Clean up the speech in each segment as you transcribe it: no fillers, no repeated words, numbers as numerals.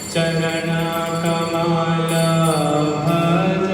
चरण कमल भज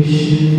Krishna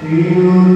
Amen.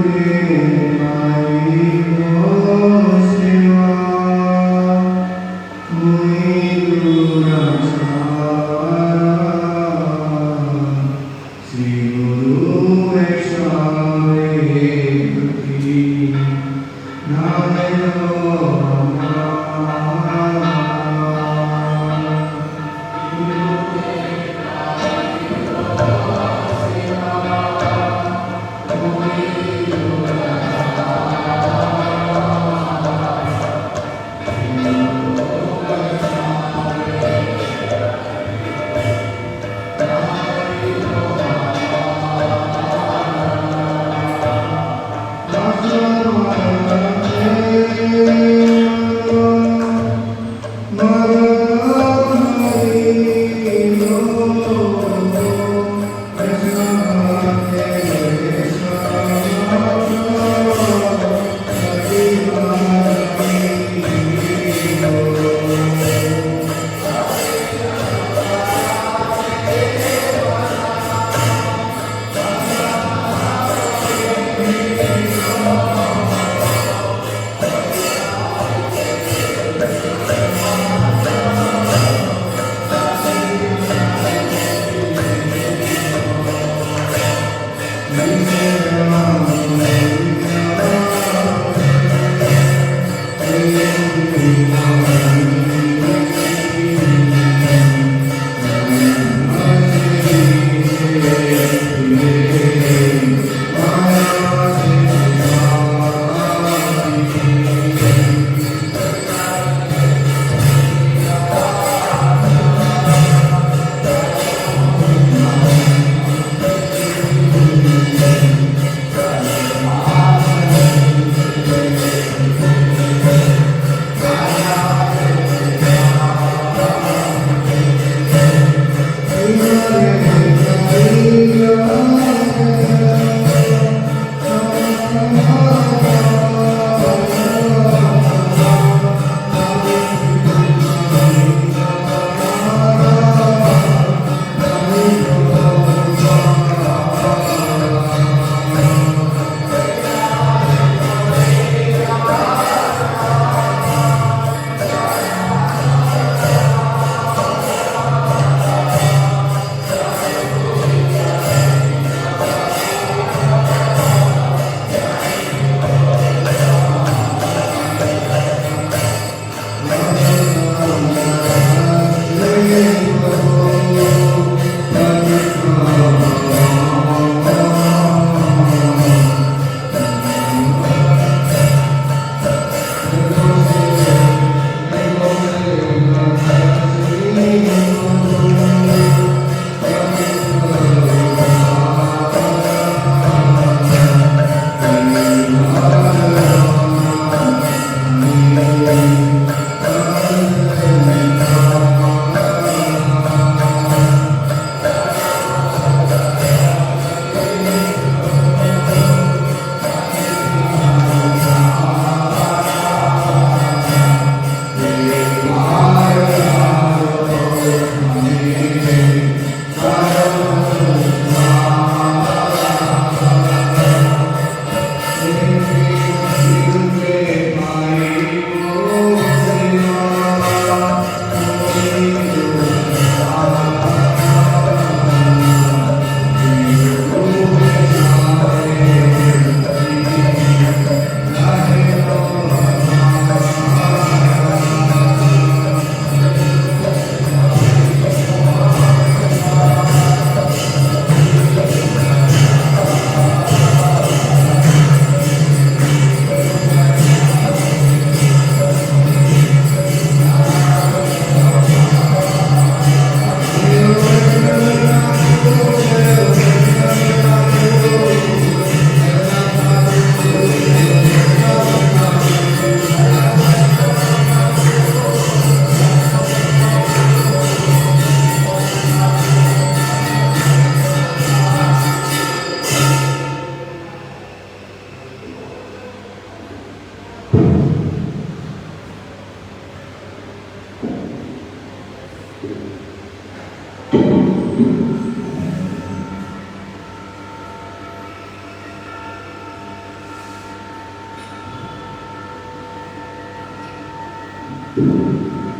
Hare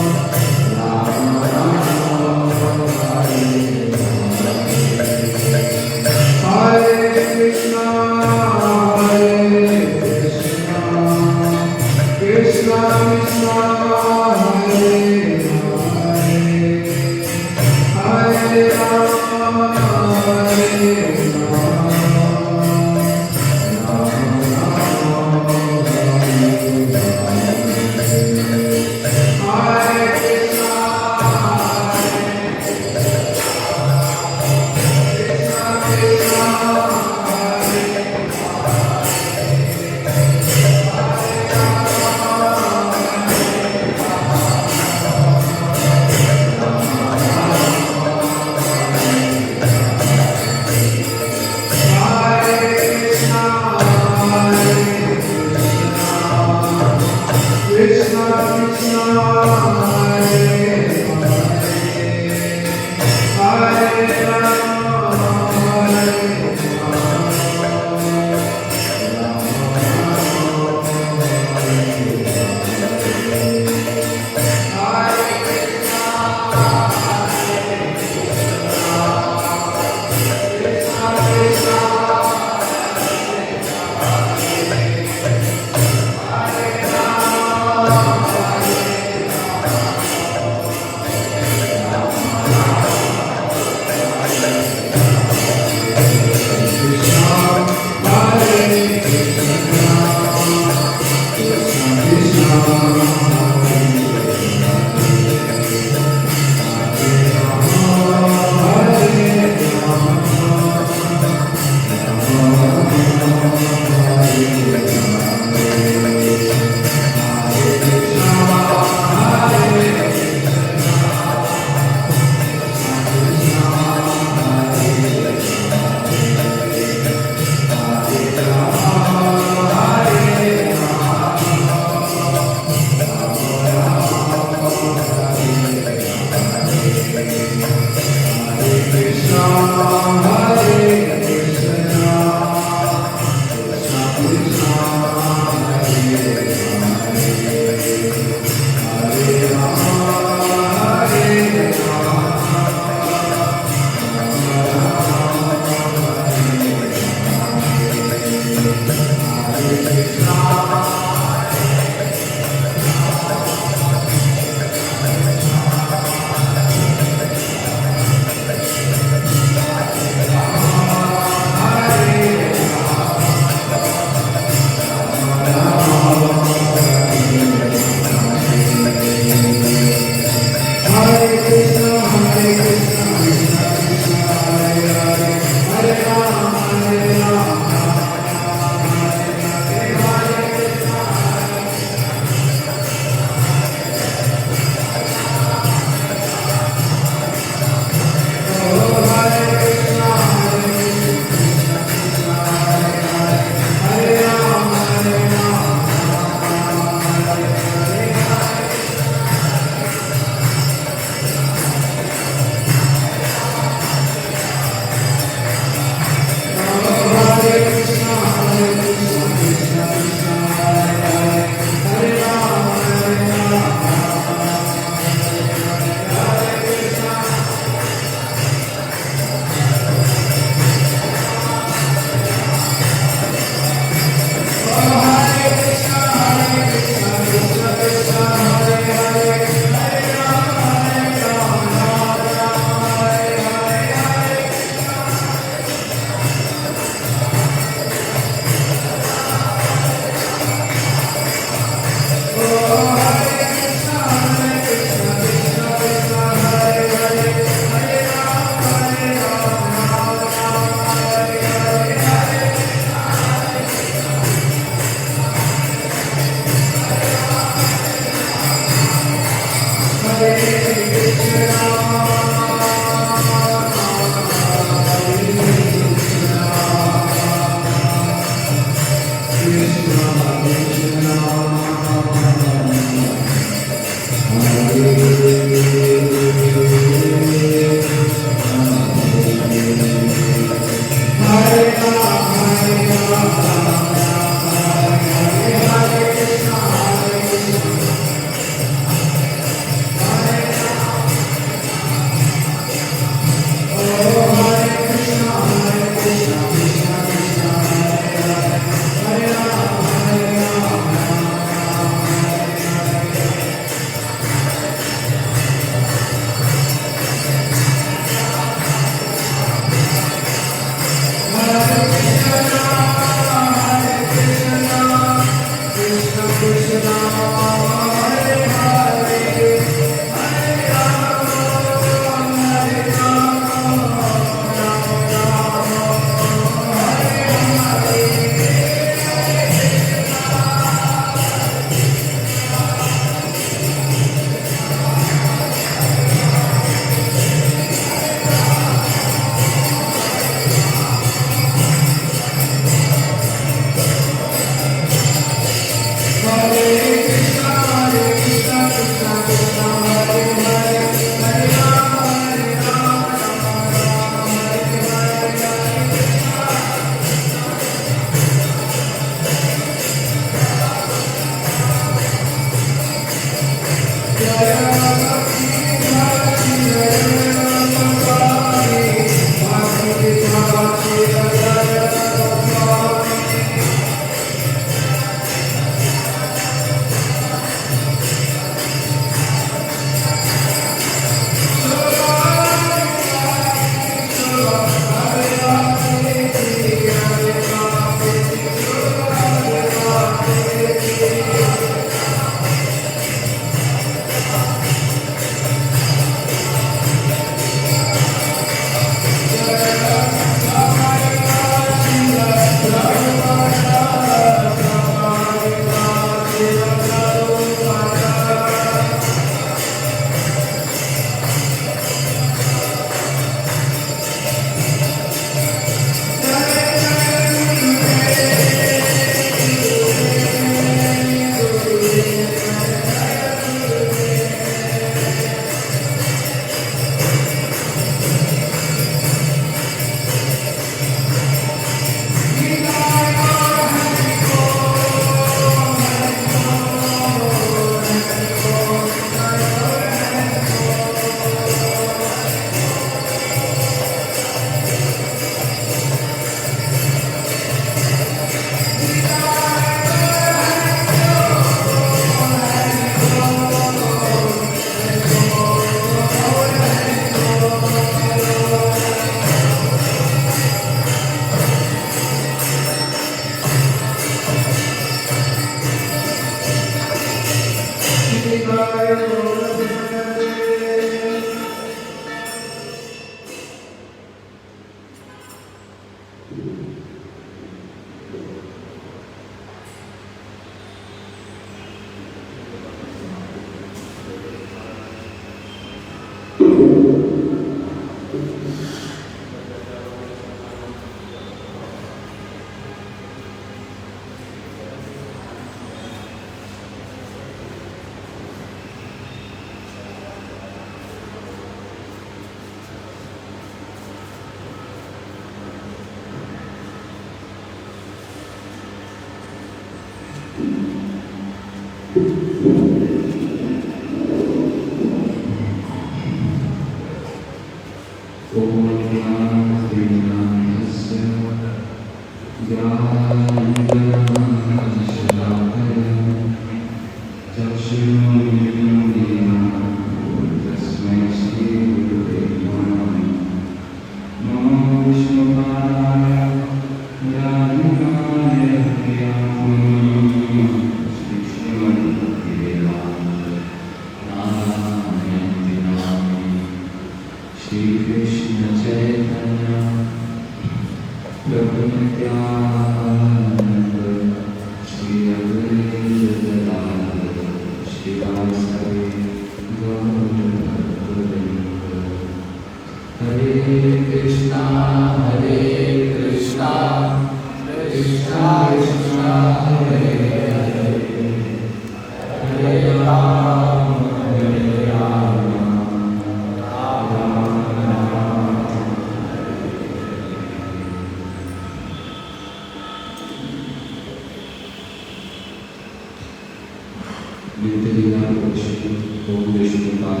नित्यलीलापरिषद ओम विष्णुपाद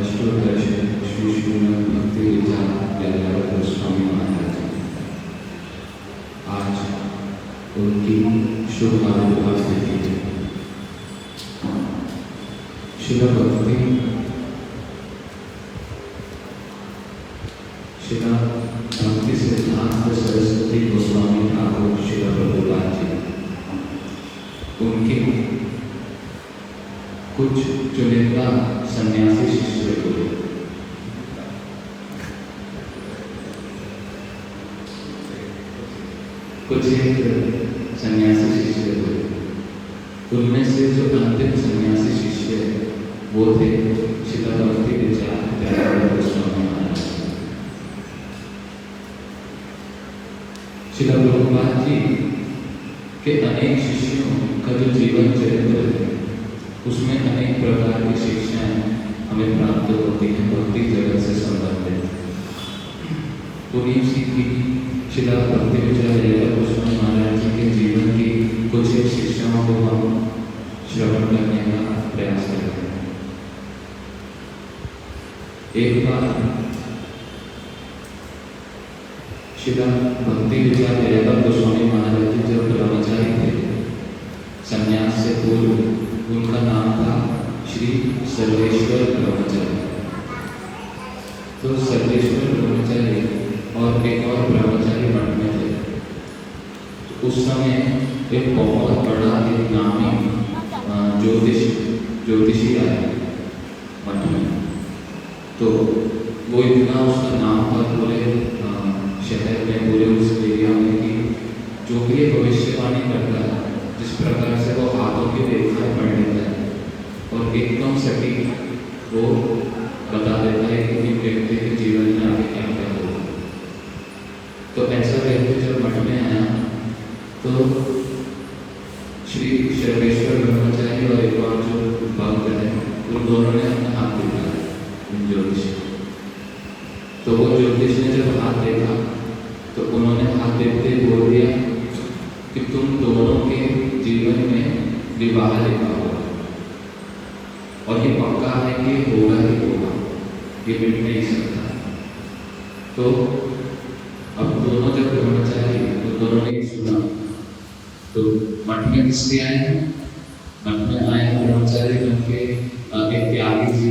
अष्टोदर्शन श्री श्रीमद् भक्ति विद्या व्याख्यान स्वामी महाराज। आज उनकी शुभ आविर्भाव तिथि है। शिला भक्ति सिद्धांत सरस्वती गोस्वामी ठाकुर शिला प्रभुपाद जी उनके कुछ चुनिंदा सन्यासी शिष्य हुए। कुछ एक सन्यासी शिष्य हुए। उनमें से जो अंतिम सन्यासी शिष्य वो थे शिला भक्ति विद्या गोस्वामी महाराज। शिला प्रभुपाद जी के अनेक शिष्यों का जो जीवन चरित्र है उसमें अनेक प्रकार की शिक्षाएं हमें प्राप्त होती हैं भक्ति जगत से संबंधित। पुनीत सी की शिला भक्ति विद्या गोस्वामी महाराज जी के जीवन की कुछ एक शिक्षाओं को हम श्रवण करने का प्रयास करते हैं। एक बार शिला भक्ति विद्या गोस्वामी महाराज जी जब ब्रह्मचारी थे, संन्यास से पूर्व उनका नाम था श्री सर्वेश्वर ब्रह्मचारी। तो सर्वेश्वर ब्रह्मचारी और एक और ब्रह्मचारी मठ में थे। तो उस समय एक बहुत बड़ा एक नामी ज्योतिषी आया मठ में। तो वो इतना उसका नाम था पूरे शहर में, पूरे उस एरिया में कि जो भी ये भविष्यवाणी करता है, जिस प्रकार से वो हाथों की रेखाएं पढ़ लेता है और एकदम सटीक वो बता देता है कि इस व्यक्ति के जीवन में आगे क्या क्या होगा। तो ऐसा व्यक्ति जब मठ में आया तो श्री सर्वेश्वर ब्रह्मचारी और एक और जो भक्त है उन दोनों ने अपना हाथ दिखाया ज्योतिष। तो वो ज्योतिष ने जब हाथ देखा तो उन्होंने हाथ देखते बोल दिया कि तुम दोनों के जीवन में विवाह लिखा होगा और ये पक्का है कि होगा ही होगा, ये मिट नहीं सकता। तो अब दोनों जब ब्रह्मचारी तो दोनों ने सुना। तो मठ में किसके आए हैं? मठ में आए हैं ब्रह्मचारी बन के एक त्यागी जी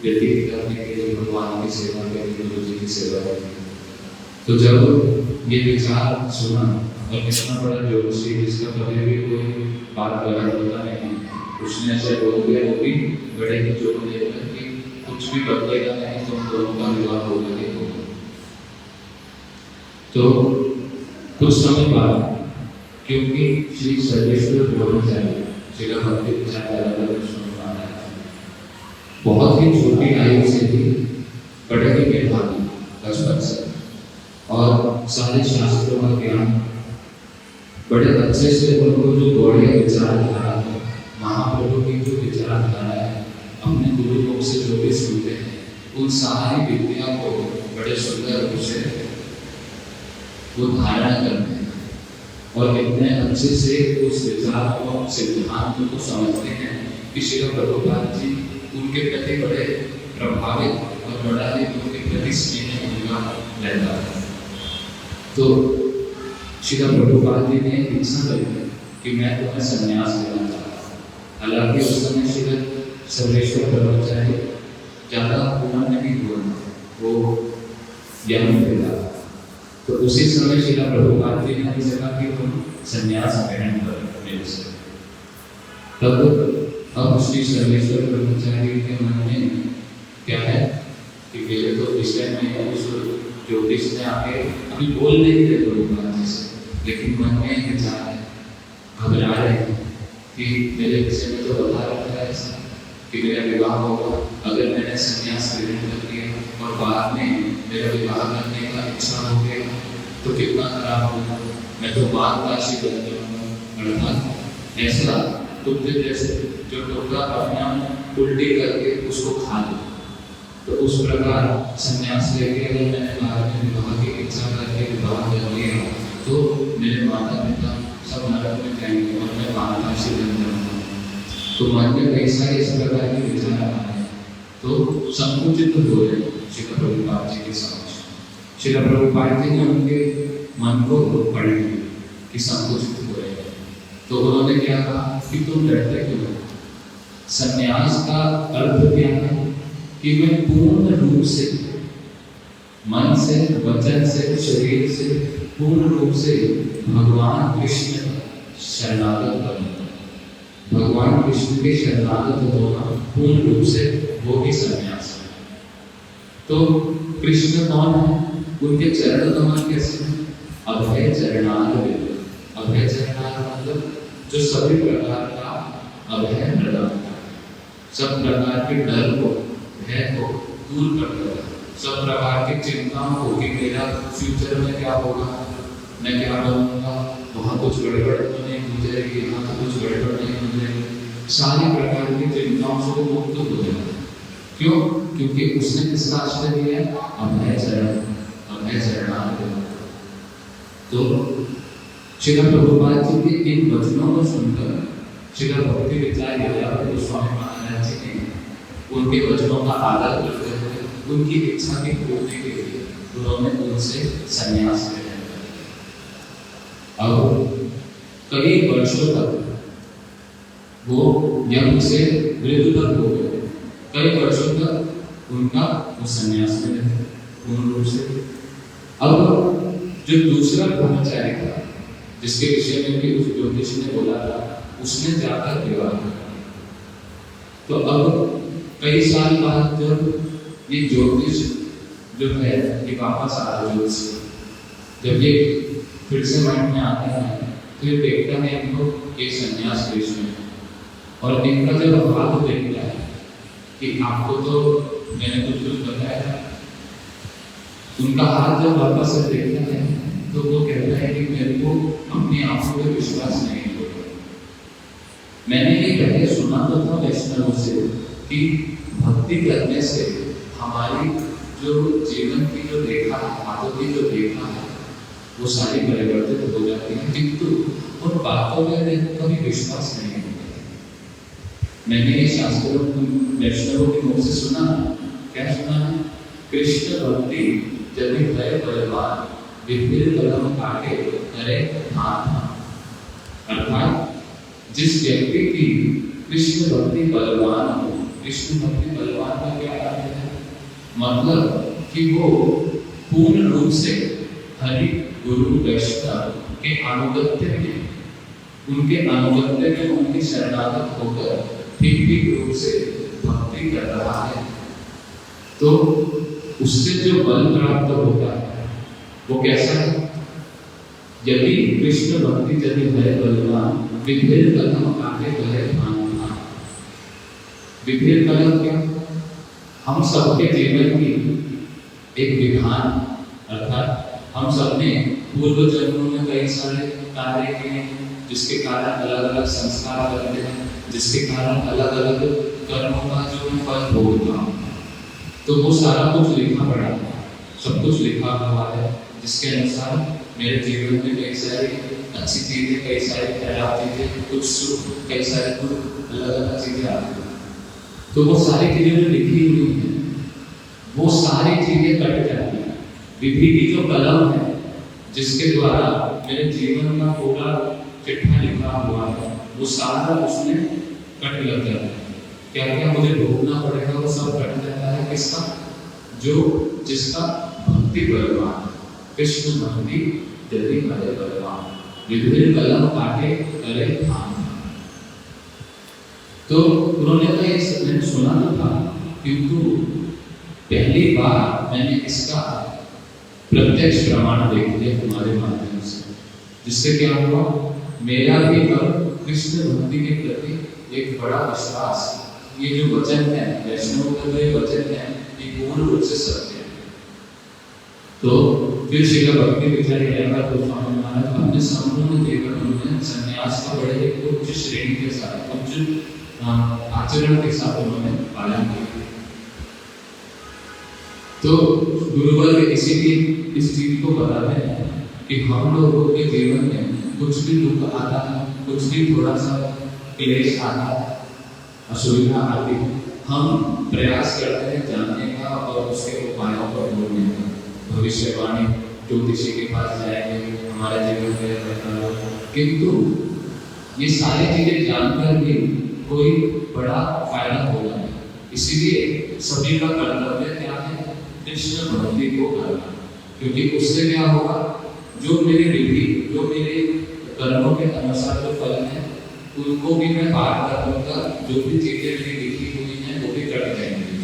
व्यतीत करने के लिए, भगवान की सेवा के लिए, गुरु जी की सेवा के लिए। तो जब ये विचार सुना और कितना बड़ा ज्योतिषी जिसका कभी भी कोई बात गलत होता नहीं, उसने ऐसे बोल दिया, वो भी बड़े ही जोर देकर कि कुछ भी बदलेगा नहीं, तुम दोनों का विवाह होगा ही होगा। तो कुछ समय बाद क्योंकि श्री सर्वेश्वर ब्रह्मचारी शिला भक्ति बहुत ही छोटी आयु से ही बड़े ही मेधावी बचपन से और सारे शास्त्रों का ज्ञान बड़े अच्छे से उनको जो गौड़िया विचारधारा है, महाप्रभु की जो विचारधारा है, अपने गुरु मुख से जो भी सुनते हैं उन सारी विद्या को बड़े सुंदर रूप से वो धारण करते हैं और इतने अच्छे से उस विचार को सिद्धांत को समझते हैं कि श्री प्रभुपाद जी उनके प्रति बड़े प्रभावित और बड़ा ही उनके प्रति स्नेह उनका रहता है। तो श्री प्रभुपाद जी ने इच्छा करी कि मैं तुम्हें संन्यास लेना चाहता हूँ। हालांकि उस समय श्री सर्वेश्वर ब्रह्मचारी ज़्यादा उम्र नहीं हुआ, वो यंग था। तो उसी समय श्री प्रभुपाद जी ने कहा कि तुम संन्यास ग्रहण करो मेरे से। तब अब श्री सर्वेश्वर ब्रह्मचारी के मन में क्या है कि मेरे तो विषय में उस ज्योतिष ने आके अभी बोल नहीं रहे प्रभुपाद जी से, लेकिन मन में विचार है, घबरा रहे हैं कि मेरे विषय में तो बता रखा है ऐसा कि मेरा विवाह होगा, अगर मैंने संन्यास ग्रहण कर लिया और बाद में मेरा विवाह करने का इच्छा हो गया तो कितना खराब होगा, मैं तो बात राशि बन जाऊंगा। अर्थात ऐसा तुझे जैसे जो टोकरा अपना उल्टी करके उसको खा लो, तो उस प्रकार संन्यास लेके अगर मैंने बाद में विवाह की इच्छा करके विवाह कर लिया तो मेरे माता पिता सब नरक में जाएंगे और मैं माता से बन जाऊंगा। तो मन में कई सारे इस प्रकार के विचार आ रहे हैं, तो संकुचित हो रहे श्रील प्रभुपाद जी के समक्ष। श्रील प्रभुपाद जी ने उनके मन को पढ़ लिया कि संकुचित हो रहे हैं, तो उन्होंने क्या कहा कि तुम डरते क्यों? संन्यास का अर्थ क्या है कि मैं पूर्ण रूप से मन से, वचन से, शरीर से पूर्ण रूप से भगवान कृष्ण शरणागत बनूंगा। भगवान कृष्ण के शरणागत होना पूर्ण रूप से वो ही संन्यास है। तो कृष्ण कौन है? उनके चरण कमल कैसे हैं? अभय चरणार। अभय चरणार मतलब जो सभी प्रकार का अभय प्रदान करता है, सब प्रकार के डर को, भय को दूर कर देता है, सब प्रकार की चिंताओं को कि मेरा फ्यूचर में क्या होगा, मैं क्या बनूंगा, वहाँ कुछ गड़बड़ तो नहीं हो जाएगी, यहाँ तो कुछ गड़बड़ नहीं हो जाएगी, सारी प्रकार की चिंताओं से वो मुक्त हो जाता है। क्यों? क्योंकि उसने किसका आश्रय लिया? अभय चरण, अभय चरणार। तो श्रील प्रभुपाद जी के इन वचनों को सुनकर श्रील भक्ति विचार यदावत स्वामी महाराज जी ने उनके वचनों का आदर करते हुए उनकी इच्छा की पूर्ति के लिए उन्होंने उनसे संन्यास ले लिया। अब कई वर्षों तक वो यज्ञ से वृद्ध तक हो गए, कई वर्षों तक उनका वो संन्यास में रहे पूर्ण रूप से। अब जो दूसरा ब्रह्मचारी था, जिसके विषय में भी उस ज्योतिष ने बोला था, उसने जाकर विवाह किया। तो अब कई साल बाद जब ये ज्योतिष जो है ये वापस आ रहा है, जब ये फिर से माइंड में आते हैं तो ये देखता है इनको ये संन्यास देश में, और इनका जब हाथ देखता है कि आपको तो मैंने कुछ बताया था, उनका हाथ जब वापस से देखता है तो वो कहता है कि मेरे को अपनी आंखों पे विश्वास नहीं होता। मैंने ये पहले सुना तो था वैष्णव से कि भक्ति करने से हमारी जो जीवन की जो रेखा है, हाथों की जो रेखा है, वो सारी परिवर्तित हो जाती है, किंतु उन बातों में मेरे को कभी विश्वास नहीं होता। मैंने ये शास्त्रों वैष्णवों के मुख से सुना। क्या सुना है? कृष्ण भक्ति यदि भय बलवान विभिन्न कलम काटे करे हाथ। अर्थात जिस व्यक्ति की कृष्ण भक्ति बलवान हो, कृष्ण भक्ति बलवान का क्या अर्थ है? मतलब कि वो पूर्ण रूप से हरि गुरु वैष्णव के अनुगत्य में, उनके अनुगत्य में उनकी शरणागत होकर ठीक रूप से भक्ति कर रहा है, तो उससे जो बल प्राप्त होता है वो कैसा है? यदि कृष्ण भक्ति यदि भय बलवान विभिन्न कलम काटे भय भान। विभिन्न कलम क्या? हम सबके जीवन की एक विधान, अर्थात हम सबने पूर्व जन्मों में कई सारे कार्य किए जिसके कारण अलग अलग संस्कार बनते हैं, जिसके कारण अलग अलग कर्मों का जो फल भोगता हूँ, तो वो सारा कुछ लिखा पड़ा है, सब कुछ लिखा हुआ है, जिसके अनुसार मेरे जीवन में कई सारी अच्छी चीजें, कई सारी खराब चीजें, कुछ सुख, कई सारे दुख, अलग अलग चीजें आती हैं। तो वो सारी चीजें जो लिखी हुई हैं वो सारी चीजें कट जाती हैं। विधि की जो कलम है जिसके द्वारा मेरे जीवन का पूरा चिट्ठा लिखा हुआ है वो सारा उसमें कट लग जाता है। क्या क्या मुझे भोगना पड़ेगा वो सब कट जाता है। किसका? जो जिसका भक्ति बलवान, कृष्ण भक्ति यदि करे बलवान विभिन्न कलम काटे करे भान। तो उन्होंने तो ये मैंने सुना तो था, किंतु पहली बार मैंने इसका प्रत्यक्ष प्रमाण देख लिया तुम्हारे माध्यम से, जिससे क्या हुआ, मेरा भी अब कृष्ण भक्ति के प्रति एक बड़ा विश्वास, ये जो वचन है वैष्णव का जो वचन है ये पूर्ण रूप से सत्य है। तो फिर श्रील भक्ति विचार स्वामी महाराज अपने संपूर्ण जीवन में संन्यास का बड़े एक उच्च श्रेणी के साथ, उच्च आचरण के साथ उन्होंने पालन किया। तो गुरुवर्ग इसीलिए इस चीज को बताते हैं कि हम लोगों के जीवन में कुछ भी दुख आता है, कुछ भी थोड़ा सा क्लेश आता है, असुविधा आती है, हम प्रयास करते हैं जानने का और उसके उपायों को ढूंढने का। भविष्यवाणी ज्योतिषी के पास जाएंगे, हमारा जीवन में बता, किंतु ये सारी चीजें जानकर भी कोई बड़ा फायदा होगा नहीं। इसीलिए सभी का कर्तव्य क्या है? कृष्ण भक्ति को करना, क्योंकि उससे क्या होगा, जो मेरे विधि, जो मेरे कर्मों के अनुसार जो फल है उनको भी मैं पार कर लूंगा, जो भी चीजें मेरी लिखी हुई हैं वो भी कट जाएंगी।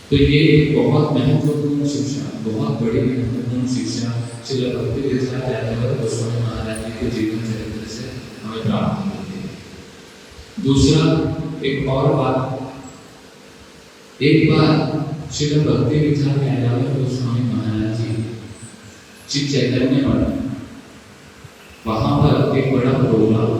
तो ये बहुत महत्वपूर्ण शिक्षा, बहुत बड़ी महत्वपूर्ण शिक्षा श्री भक्ति विद्यासागर गोस्वामी महाराज जी के जीवन चरित्र से हमें प्राप्त होती है। दूसरा एक और बात, एक बार श्री भक्ति विद्यासागर गोस्वामी महाराज जी श्री चैतन्य मठ, वहां पर एक बड़ा प्रोग्राम,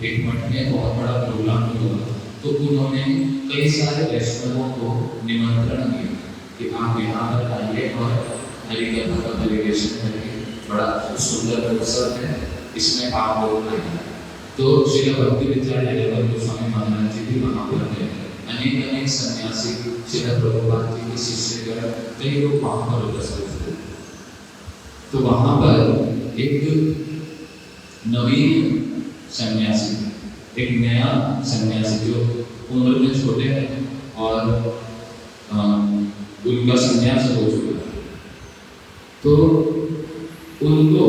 एक मठ में बहुत बड़ा प्रोग्राम हुआ, तो उन्होंने कई सारे वैष्णवों को निमंत्रण दिया कि आप यहाँ पर आइए और हरिकथा का सेलिब्रेशन करिए, बड़ा सुंदर उत्सव है, इसमें आप लोग आइए। तो श्री भक्ति विद्यासागर गोस्वामी महाराज जी भी वहाँ पर गए। अनेक सन्यासी, श्री प्रभुपाद जी के शिष्यगण, कई लोग वहाँ पर उपस्थित थे। तो वहाँ पर एक नवीन सन्यासी, एक नया सन्यासी जो उम्र में छोटे हैं और उनका संन्यास हो चुका है, तो उनको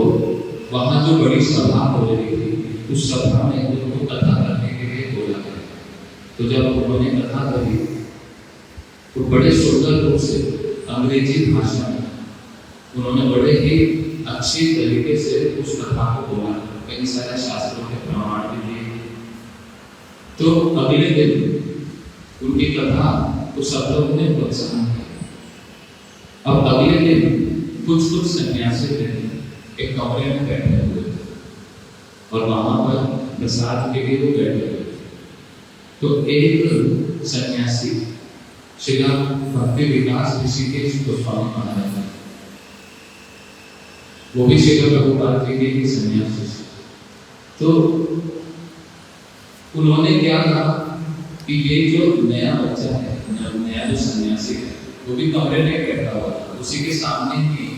वहाँ जो बड़ी सभा हो रही थी, उस सभा में उनको कथा करने के लिए बोला गया। तो जब उन्होंने कथा करी तो बड़े सुंदर रूप से अंग्रेजी भाषा में उन्होंने बड़े ही अच्छी तरीके से उस कथा को बोला, कई सारे शास्त्रों के प्रमाण भी दिए। तो अगले दिन उनकी कथा को सब लोगों ने प्रोत्साहन किया। अब अगले दिन कुछ सन्यासी एक कमरे में बैठे हुए थे और वहां पर प्रसाद के लिए वो बैठे हुए थे। तो एक सन्यासी श्री भक्ति विकास ऋषिकेश गोस्वामी महाराज, वो भी श्री प्रभुपाद जी के ही सन्यासी, तो उन्होंने क्या कहा कि ये जो नया बच्चा है, नया जो सन्यासी है, वो भी कमरे में बैठा हुआ था, उसी के सामने ही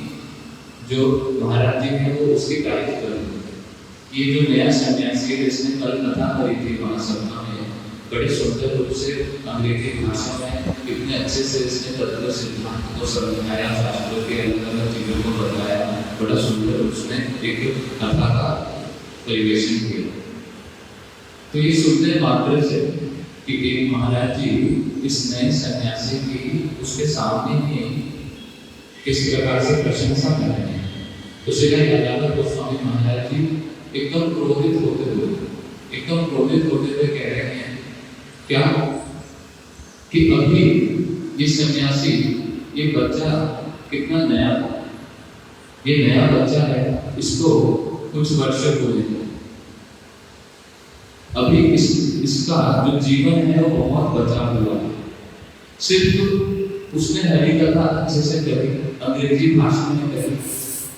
जो महाराज जी है वो उसकी तारीफ कर रहे थे। ये जो नया सन्यासी है, इसने कल कथा करी थी वहाँ सभा में, बड़े सुंदर रूप से अंग्रेजी भाषा में कितने अच्छे से इसने तत्व सिद्धांत को समझाया, शास्त्रों के अलग चीजों को बताया, बड़ा सुंदर उसने एक कथा का परिवेशन किया। तो ये सुनने मात्र से कि एक महाराज जी इस नए सन्यासी की उसके सामने ही किस प्रकार से प्रशंसा कर रहे हैं, तो श्री यादव गोस्वामी महाराज जी एकदम क्रोधित होते हुए कह रहे हैं क्या कि अभी ये सन्यासी, ये बच्चा कितना नया, ये नया बच्चा है, इसको कुछ वर्ष हुए, अभी इसका जो जीवन है वो बहुत बचा हुआ है। सिर्फ उसने हरि कथा अच्छे से करी, अंग्रेजी भाषा में करी,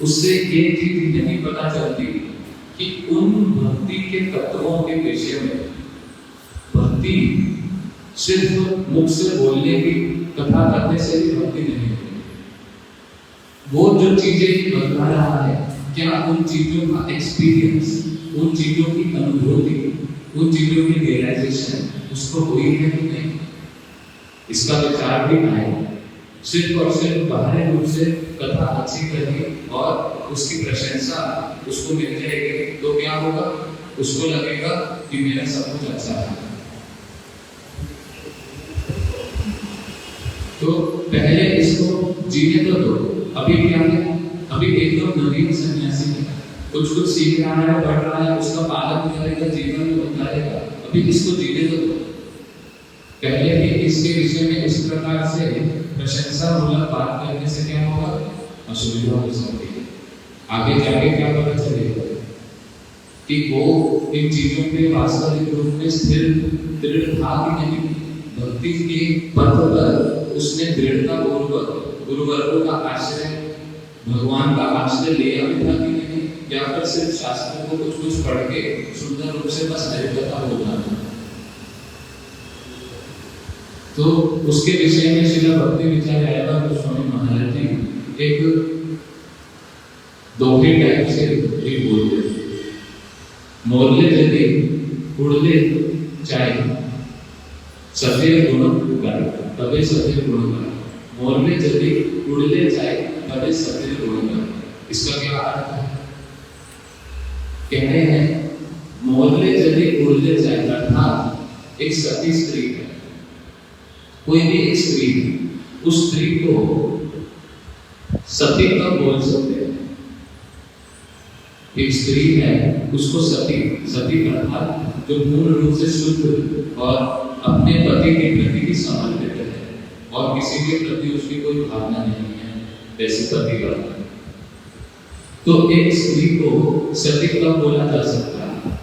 उससे एक चीज नहीं पता चलती कि उन भक्ति के तत्वों के विषय में, भक्ति सिर्फ मुख से बोलने की, कथा करने से भी भक्ति नहीं होती। वो जो चीजें बता रहा है, क्या उन चीजों का एक्सपीरियंस, उन चीजों की अनुभूति, उन चीजों की रियलाइजेशन उसको हुई है कि नहीं, इसका विचार भी आएगा। सिर्फ और सिर्फ बाहरी रूप से कथा अच्छी करनी और उसकी प्रशंसा उसको मिल जाएगी तो क्या होगा, उसको लगेगा कि मेरा सब कुछ अच्छा है। तो पहले इसको जीने तो दो। अभी क्या है, अभी एकदम नवीन सन्यासी है, कुछ सीख रहा है, बढ़ रहा है, उसका पालन करेगा, जीवन में उतारेगा, अभी इसको जीने तो दो। पहले ही इसके विषय में इस प्रकार से प्रशंसा मूलक बात करने से क्या होगा, असुविधा हो सकती है। आगे जाके क्या पता चलेगा कि वो इन चीजों पे वास्तविक रूप में स्थिर दृढ़ था कि नहीं, भक्ति के पथ पर उसने दृढ़ता पूर्वक गुरुवर्गों का आश्रय, भगवान का आश्रय लिया भी था कि नहीं, या फिर सिर्फ शास्त्र को कुछ पढ़ के सुंदर रूप से बस निर्भरता हो जाना। तो उसके विषय में श्रील भक्ति विचार आएगा गोस्वामी महाराज जी एक दोहे टाइप से एक बोलते हैं, मोरले यदि उड़ले चाय सफेद गुण कर तबे सफेद गुण कर, मोरले यदि उड़ले चाय तबे सफेद गुण कर। इसका क्या अर्थ है? कह रहे हैं मोरले यदि उड़ले चाय अर्थात एक सती स्त्री है, कोई भी एक स्त्री है, उस स्त्री को सती कब बोल सकते हैं? एक स्त्री है उसको सती, सती अर्थात जो पूर्ण रूप से शुद्ध और अपने पति के प्रति भी समर्पित है और किसी के प्रति उसकी कोई भावना नहीं है, वैसे पति का। तो एक स्त्री को सती कब बोला जा सकता है?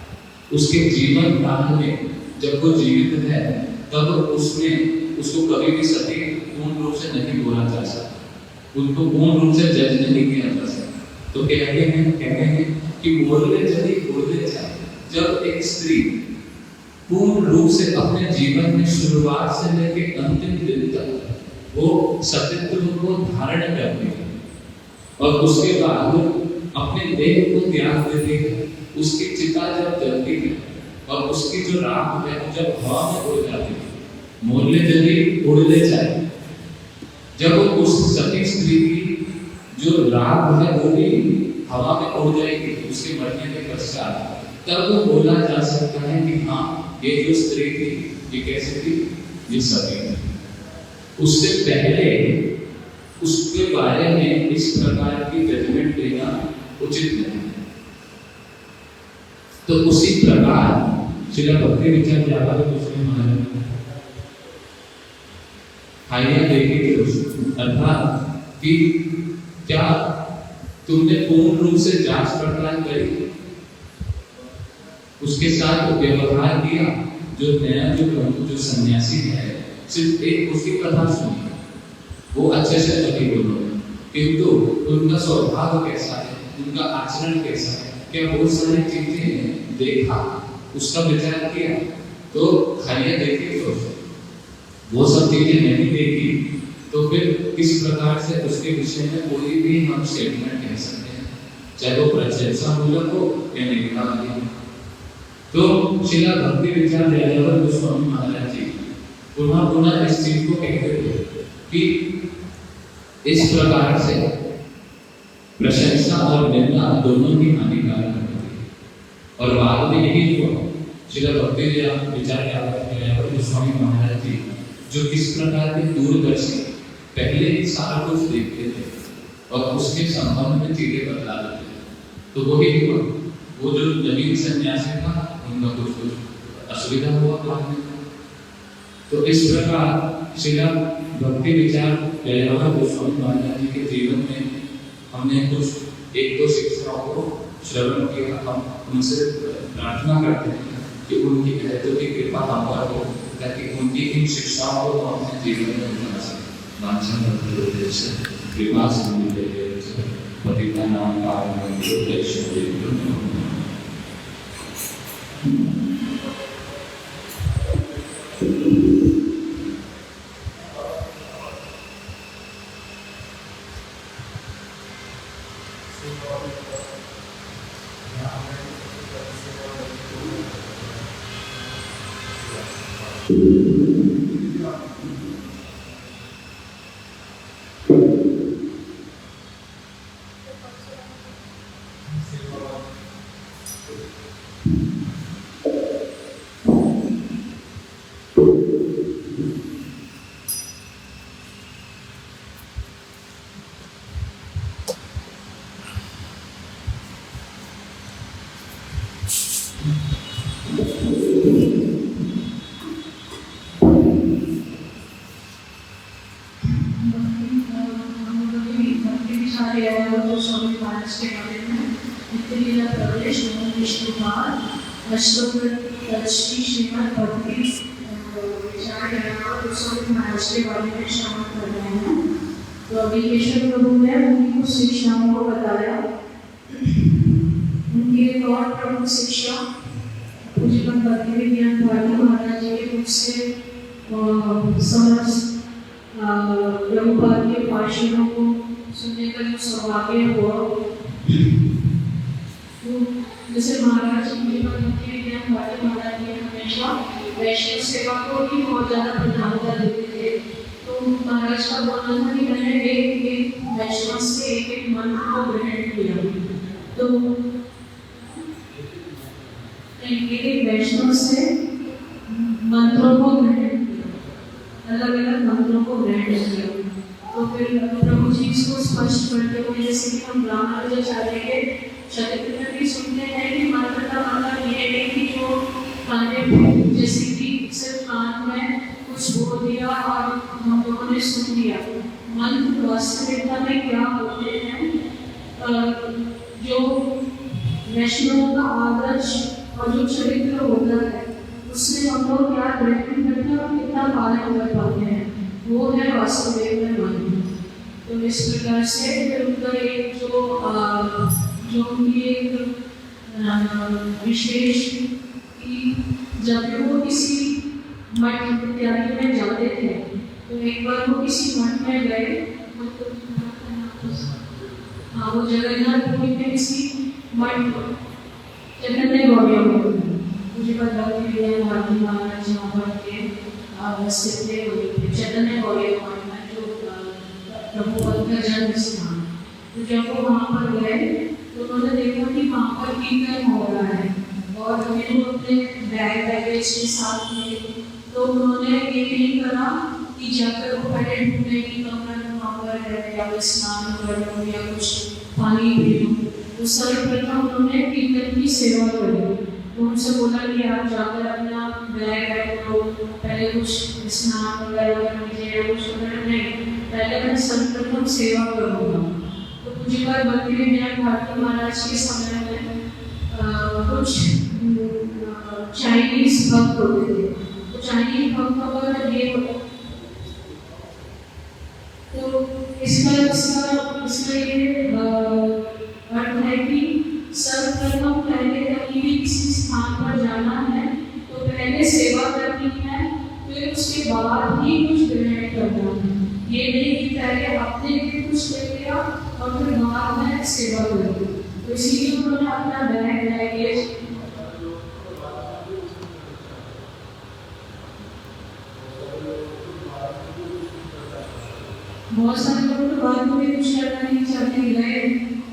उसके जीवन काल में जब वो जीवित है तब उसमें उसको कभी भी सती पूर्ण रूप से नहीं बोला जा सकता, उनको पूर्ण रूप से जज नहीं किया जा सकता। तो कहते हैं कि मोरले यदि उड़ले चाय, जब एक स्त्री पूर्ण रूप से अपने जीवन में शुरुआत से लेकर अंतिम दिन तक वो सतीत्व को धारण करती है और उसके बाद अपने देह को त्याग देती है, उसकी चिता जब जलती है और उसकी जो राख है जब हवा में उड़ जाती है, मोरले यदि उड़ले चाय, जब उस सती स्त्री की जो राख है वो भी हवा में उड़ जाएगी उसके मरने के पश्चात, तब वो बोला जा सकता है कि हाँ ये जो स्त्री थी ये कैसी थी, ये सती थी। उससे पहले उसके बारे में इस प्रकार की जजमेंट देना उचित नहीं है। तो उसी प्रकार श्रील भक्ति विचार ज्यादा गोस्वामी महाराज हाइया देखी अर्थात कि क्या तुमने पूर्ण रूप से जांच पड़ताल करी, उसके साथ व्यवहार किया। जो नया जो सन्यासी है सिर्फ एक उसकी कथा सुनी, वो अच्छे से सभी बोलो, किंतु उनका स्वभाव कैसा है, उनका आचरण कैसा है, क्या बहुत सारी चीजें देखा, उसका विचार किया। तो खाइए देखी तो वो सब चीजें नहीं देखी तो फिर किस प्रकार से उसके विषय में कोई भी हम स्टेटमेंट कह सकते हैं, चाहे वो प्रशंसा मूलक हो या निंदा वाली हो। तो श्रील भक्ति विचार दयाल गोस्वामी महाराज जी पुनः इस चीज को कहते थे कि इस प्रकार से प्रशंसा और निंदा दोनों ही हानिकारक होती है। और बाद में यही हुआ, श्रील भक्ति विचार दयाल गोस्वामी महाराज जी जो किस प्रकार के दूरदर्शी पहले ही सारा कुछ देखते थे और उसके संबंध में चीजें बदला देते थे। तो वही हुआ, वो जो नवीन सन्यासी था उनका कुछ असुविधा हुआ बाद में। तो इस प्रकार श्रील भक्ति विचार दयाल गोस्वामी महाराज जी के जीवन में हमने कुछ एक दो शिक्षाओं को श्रवण किया। हम उनसे प्रार्थना करते हैं कि उनकी महत्व की कृपा हम पर हो, ताकि उनकी इन शिक्षाओं को हम अपने जीवन में उतार सकें। कृपा सिंधु पतितानां पावनेभ्यो तो अभी केशव प्रभु ने उनकी कुछ शिक्षाओं को बताया। उनकी एक और प्रमुख शिक्षा पूज्य भक्ति विज्ञान भारती महाराज जी के मुख से समस्त प्रभुपाद के भाषणों को सुनने का जो सौभाग्य हुआ, तो जैसे महाराज महाराज ने हमेशा वैष्णव सेवा को ही बहुत ज़्यादा प्रधानता देते थे। तो महाराज का बोलना था कि मैंने एक वैष्णव से एक मंत्र को ग्रहण किया। तो एक वैष्णव से मंत्रों को ग्रहण किया, अलग अलग मंत्रों को ग्रहण किया। तो फिर प्रभु जी इसको स्पष्ट करते हुए, जैसे कि हम ब्राह्मणाचार्य के चरित्र में भी सुनते हैं कि मंत्र का मतलब ये है कि जो काने पे जैसे कि सिर्फ कान में कुछ बोल दिया और हम लोगों ने सुन लिया। मंत्र वास्तविकता में क्या होते हैं, जो वैष्णव का आदर्श और जो चरित्र होता है उससे हम लोग क्या ग्रहण करते हैं और कितना पालन कर पाते हैं, वो है वास्तविक में मंत्र। तो इस प्रकार से फिर उनका एक जो उनकी एक विशेष कि जब वो किसी मठ इत्यादि में जाते थे, तो एक बार वो किसी मठ में गए, हाँ वो जगन्नाथपुरी में किसी मठ चैतन्य गौड़िया में मुझे पता कि भारती महाराज जहाँ पर के स्थित थे चैतन्य गौड़िया मठ में, जो प्रभुपाद का जन्म स्थान। तो जब वो वहाँ पर गए तो उन्होंने देखा कि वहाँ पर कीर्तन हो रहा है और हमें वो अपने बैगेज के साथ में, तो उन्होंने ये नहीं करा कि जाकर वो पहले ढूंढे कि कमरा वहाँ पर है या स्नान कर लो या कुछ पानी पी लो। तो सर्वप्रथम उन्होंने कीर्तन की सेवा करी। तो उनसे बोला कि आप जाकर अपना बैग लो, पहले कुछ स्नान वगैरह कर लीजिए, कुछ वगैरह नहीं, पहले मैं सर्वप्रथम सेवा करूँगा। तो मुझे बार भक्ति विज्ञान भारती महाराज के समय में कुछ चाइनीज भक्त होते थे। तो चाइनीज भक्तों का ये तो इसका ये अर्थ है कि सर्वप्रथम पहले कहीं भी किसी स्थान पर जाना है तो पहले सेवा करनी है, फिर उसके बाद ही कुछ ग्रहण करना है। ये नहीं कि पहले अपने लिए कुछ ले लिया और फिर बाद में सेवा करो। तो इसीलिए उन्होंने अपना बैगेज बहुत सारे लोग तो बाद में कुछ करना नहीं चाहते, गए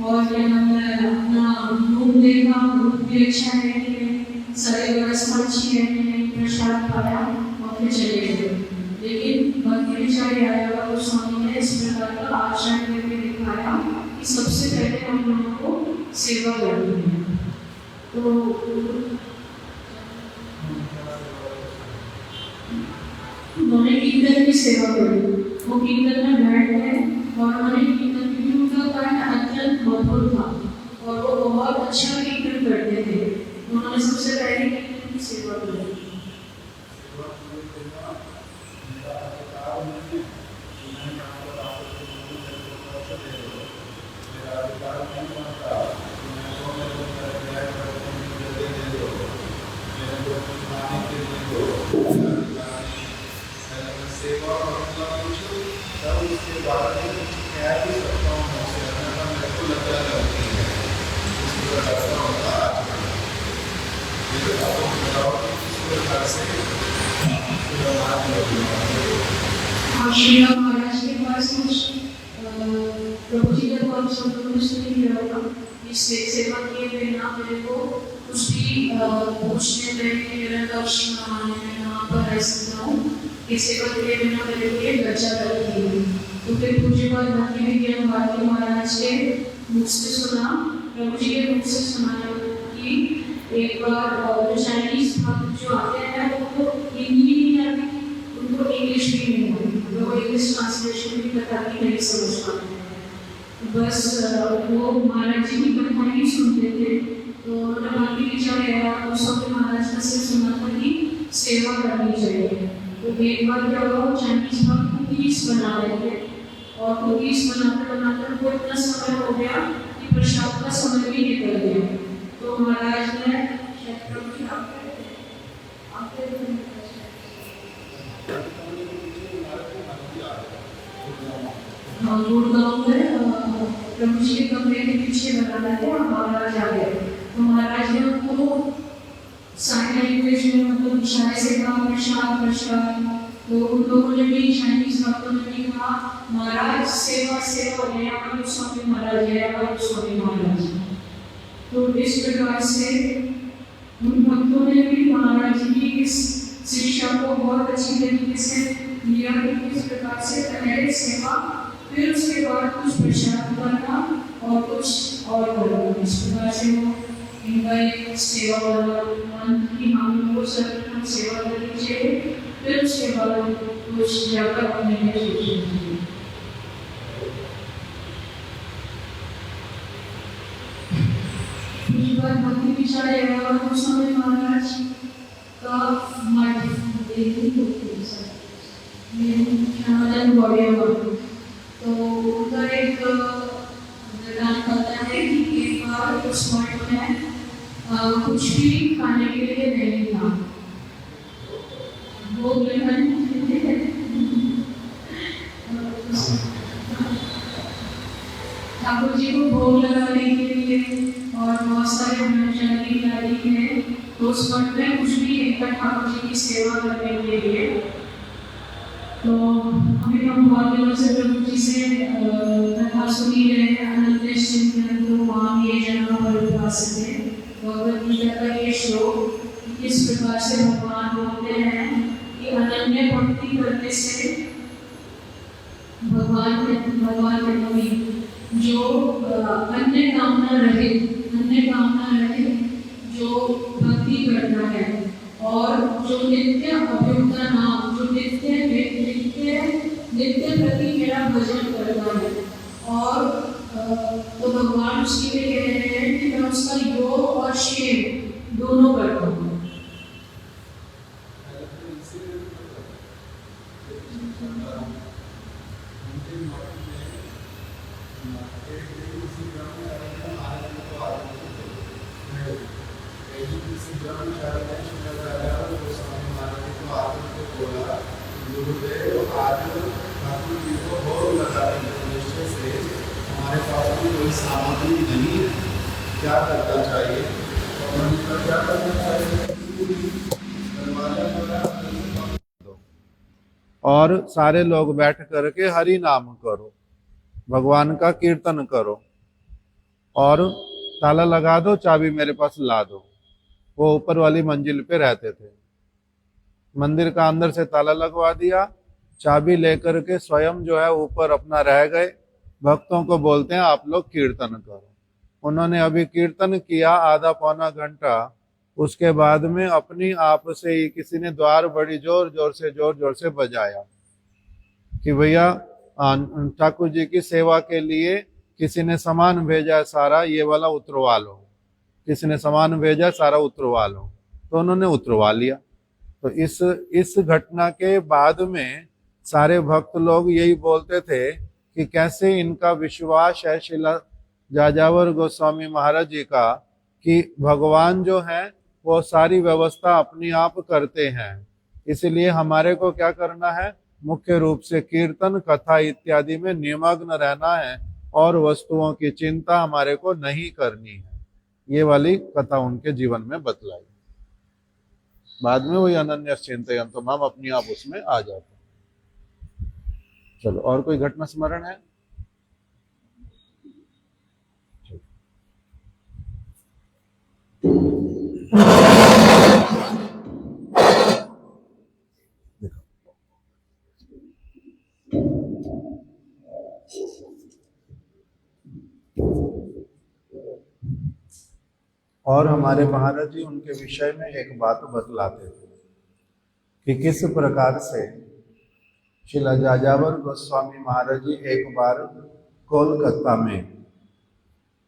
और अपना रूम देखा, रूम भी अच्छा है कि नहीं, सारी व्यवस्था अच्छी है कि नहीं, प्रसाद खाया और फिर चले गए। लेकिन भक्ति विचार्य आया गोस्वामी ने इस प्रकार का आचरण करके दिखाया कि सबसे पहले हम लोगों को सेवा करनी है। तो उन्होंने कीर्तन की सेवा करी, वो कीर्तन में बैठ गए और उन्होंने कीर्तन की उनका कारण अत्यंत मधुर था और वो बहुत अच्छा कीर्तन करते थे। उन्होंने सबसे पहले कीर्तन की सेवा करी। श्री राम महाराज के पास कुछ प्रभु जी का बहुत संतुष्टि नहीं रहा, इससे सेवा किए बिना मेरे को कुछ भी पूछने में, मेरा दर्शन मानने में यहाँ पर रह सकता हूँ, कि सेवा किए बिना मेरे को ये लज्जा लगती है। तो फिर पूज्य बात भक्ति विज्ञान भारती महाराज के मुख से सुना, प्रभु जी के मुख से सुना कि एक बार जो चाइनीज भक्त जो आते हैं उनको हिंदी नहीं आती, उनको इंग्लिश भी नहीं आती, वो इंग्लिश ट्रांसलेशन भी पता नहीं समझ पाते हैं। बस वो महाराज जी की कथाएं ही सुनते थे। तो भक्ति विचार गोस्वामी महाराज का से सुना था कि सेवा करनी चाहिए। तो एक बार क्या हुआ, चाइनीज भक्त कुकीज बना रहे थे और कुकीज बनाते बनाते उनको इतना समय हो गया कि प्रसाद का समय भी निकल गया। तो महाराज ने जी के कमरे के पीछे बनाना थे और महाराज आ गए, तो महाराज ने उनको साइन लैंग्वेज में मतलब इशारे से कहा प्रसाद प्रसाद, तो उन लोगों ने भी चाइनीज भक्तों ने भी कहा महाराज सेवा सेवा, नया स्वामी महाराज, नया स्वामी महाराज। तो इस प्रकार से उन भक्तों ने भी महाराज जी की इस शिक्षा को बहुत अच्छी तरीके से लिया कि किस प्रकार से पहले सेवा, फिर उसके बाद कुछ प्रसाद करना और कुछ और करना। इस प्रकार से वो इनका एक सेवा वाला मन कि हम लोग सर्वप्रथम सेवा करनी चाहिए, फिर उसके बाद कुछ जाकर अपने लिए सोचना चाहिए। भक्ति विचार गोस्वामी महाराज का तो उनका एक वरदान कहता है कि एक बार उस मठ में कुछ भी खाने के लिए नहीं था, भोग ठाकुर जी को भोग लगाने के लिए और बहुत सारे ब्रह्मचारी आदि हैं, तो उस मठ में कुछ भी नहीं था ठाकुर जी की सेवा करने के लिए। तो अभी हम बहुत दिनों से प्रभु जी से कथा सुनी रहे हैं, अनंत चिंतन माम ये जन्म परिभाषित है, भगवद गीता का ये श्लोक किस प्रकार से भगवान बोलते हैं कि अनन्य भक्ति करने से भगवान के नवी जो अन्य कामना रहे जो भक्ति करता है और जो नित्य अभ्युक्ता नाम, जो नित्य प्रति मेरा भजन करता है, और तो भगवान उसके लिए कह रहे हैं कि मैं उसका योग और क्षेम दोनों करता हूँ। हमारे पास भी कोई सामग्री नहीं है, क्या करना चाहिए? क्या करना चाहिए? और सारे लोग बैठ करके हरि नाम करो, भगवान का कीर्तन करो और ताला लगा दो, चाबी मेरे पास ला दो। वो ऊपर वाली मंजिल पे रहते थे, मंदिर का अंदर से ताला लगवा दिया, चाबी लेकर के स्वयं जो है ऊपर अपना रह गए। भक्तों को बोलते हैं आप लोग कीर्तन करो। उन्होंने अभी कीर्तन किया आधा पौना घंटा, उसके बाद में अपनी आप से ही किसी ने द्वार बड़ी जोर जोर से बजाया कि भैया ठाकुर जी की सेवा के लिए किसी ने सामान भेजा है, सारा ये वाला उतरवा लो। किसी ने सामान भेजा, सारा उतरवा लो। तो उन्होंने उतरवा लिया। तो इस घटना के बाद में सारे भक्त लोग यही बोलते थे कि कैसे इनका विश्वास है श्रील जाजावर गोस्वामी महाराज जी का कि भगवान जो है वो सारी व्यवस्था अपनी आप करते हैं। इसलिए हमारे को क्या करना है? मुख्य रूप से कीर्तन, कथा इत्यादि में निमग्न रहना है और वस्तुओं की चिंता हमारे को नहीं करनी है। ये वाली कथा उनके जीवन में बतलाई। बाद में वही अनन्य चिंतन, तो हम अपनी आप उसमें आ जाते हैं। चलो, और कोई घटना स्मरण है? और हमारे महाराज जी उनके विषय में एक बात बतलाते थे कि किस प्रकार से श्रील जाजावर गोस्वामी महाराज जी एक बार कोलकाता में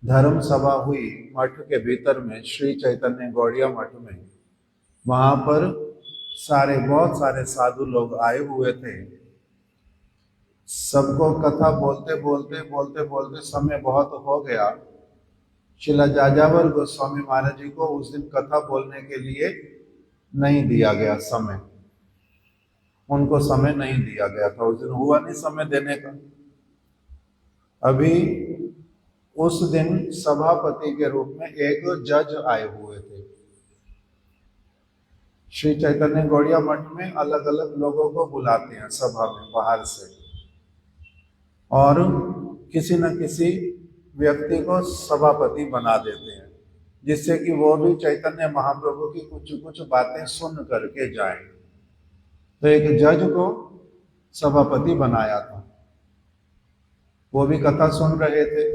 धर्म सभा हुई मठ के भीतर में, श्री चैतन्य गौड़िया मठ में। वहां पर बहुत सारे साधु लोग आए हुए थे। सबको कथा बोलते समय बहुत हो गया। श्रील जाजावर गोस्वामी महाराज जी को उस दिन कथा बोलने के लिए नहीं दिया गया समय, उनको समय नहीं दिया गया था। उस दिन हुआ नहीं समय देने का। अभी उस दिन सभापति के रूप में एक जज आए हुए थे। श्री चैतन्य गौड़िया मठ में अलग अलग लोगों को बुलाते हैं सभा में बाहर से, और किसी न किसी व्यक्ति को सभापति बना देते हैं, जिससे कि वो भी चैतन्य महाप्रभु की कुछ कुछ बातें सुन करके जाएं। तो एक जज को सभापति बनाया था, वो भी कथा सुन रहे थे।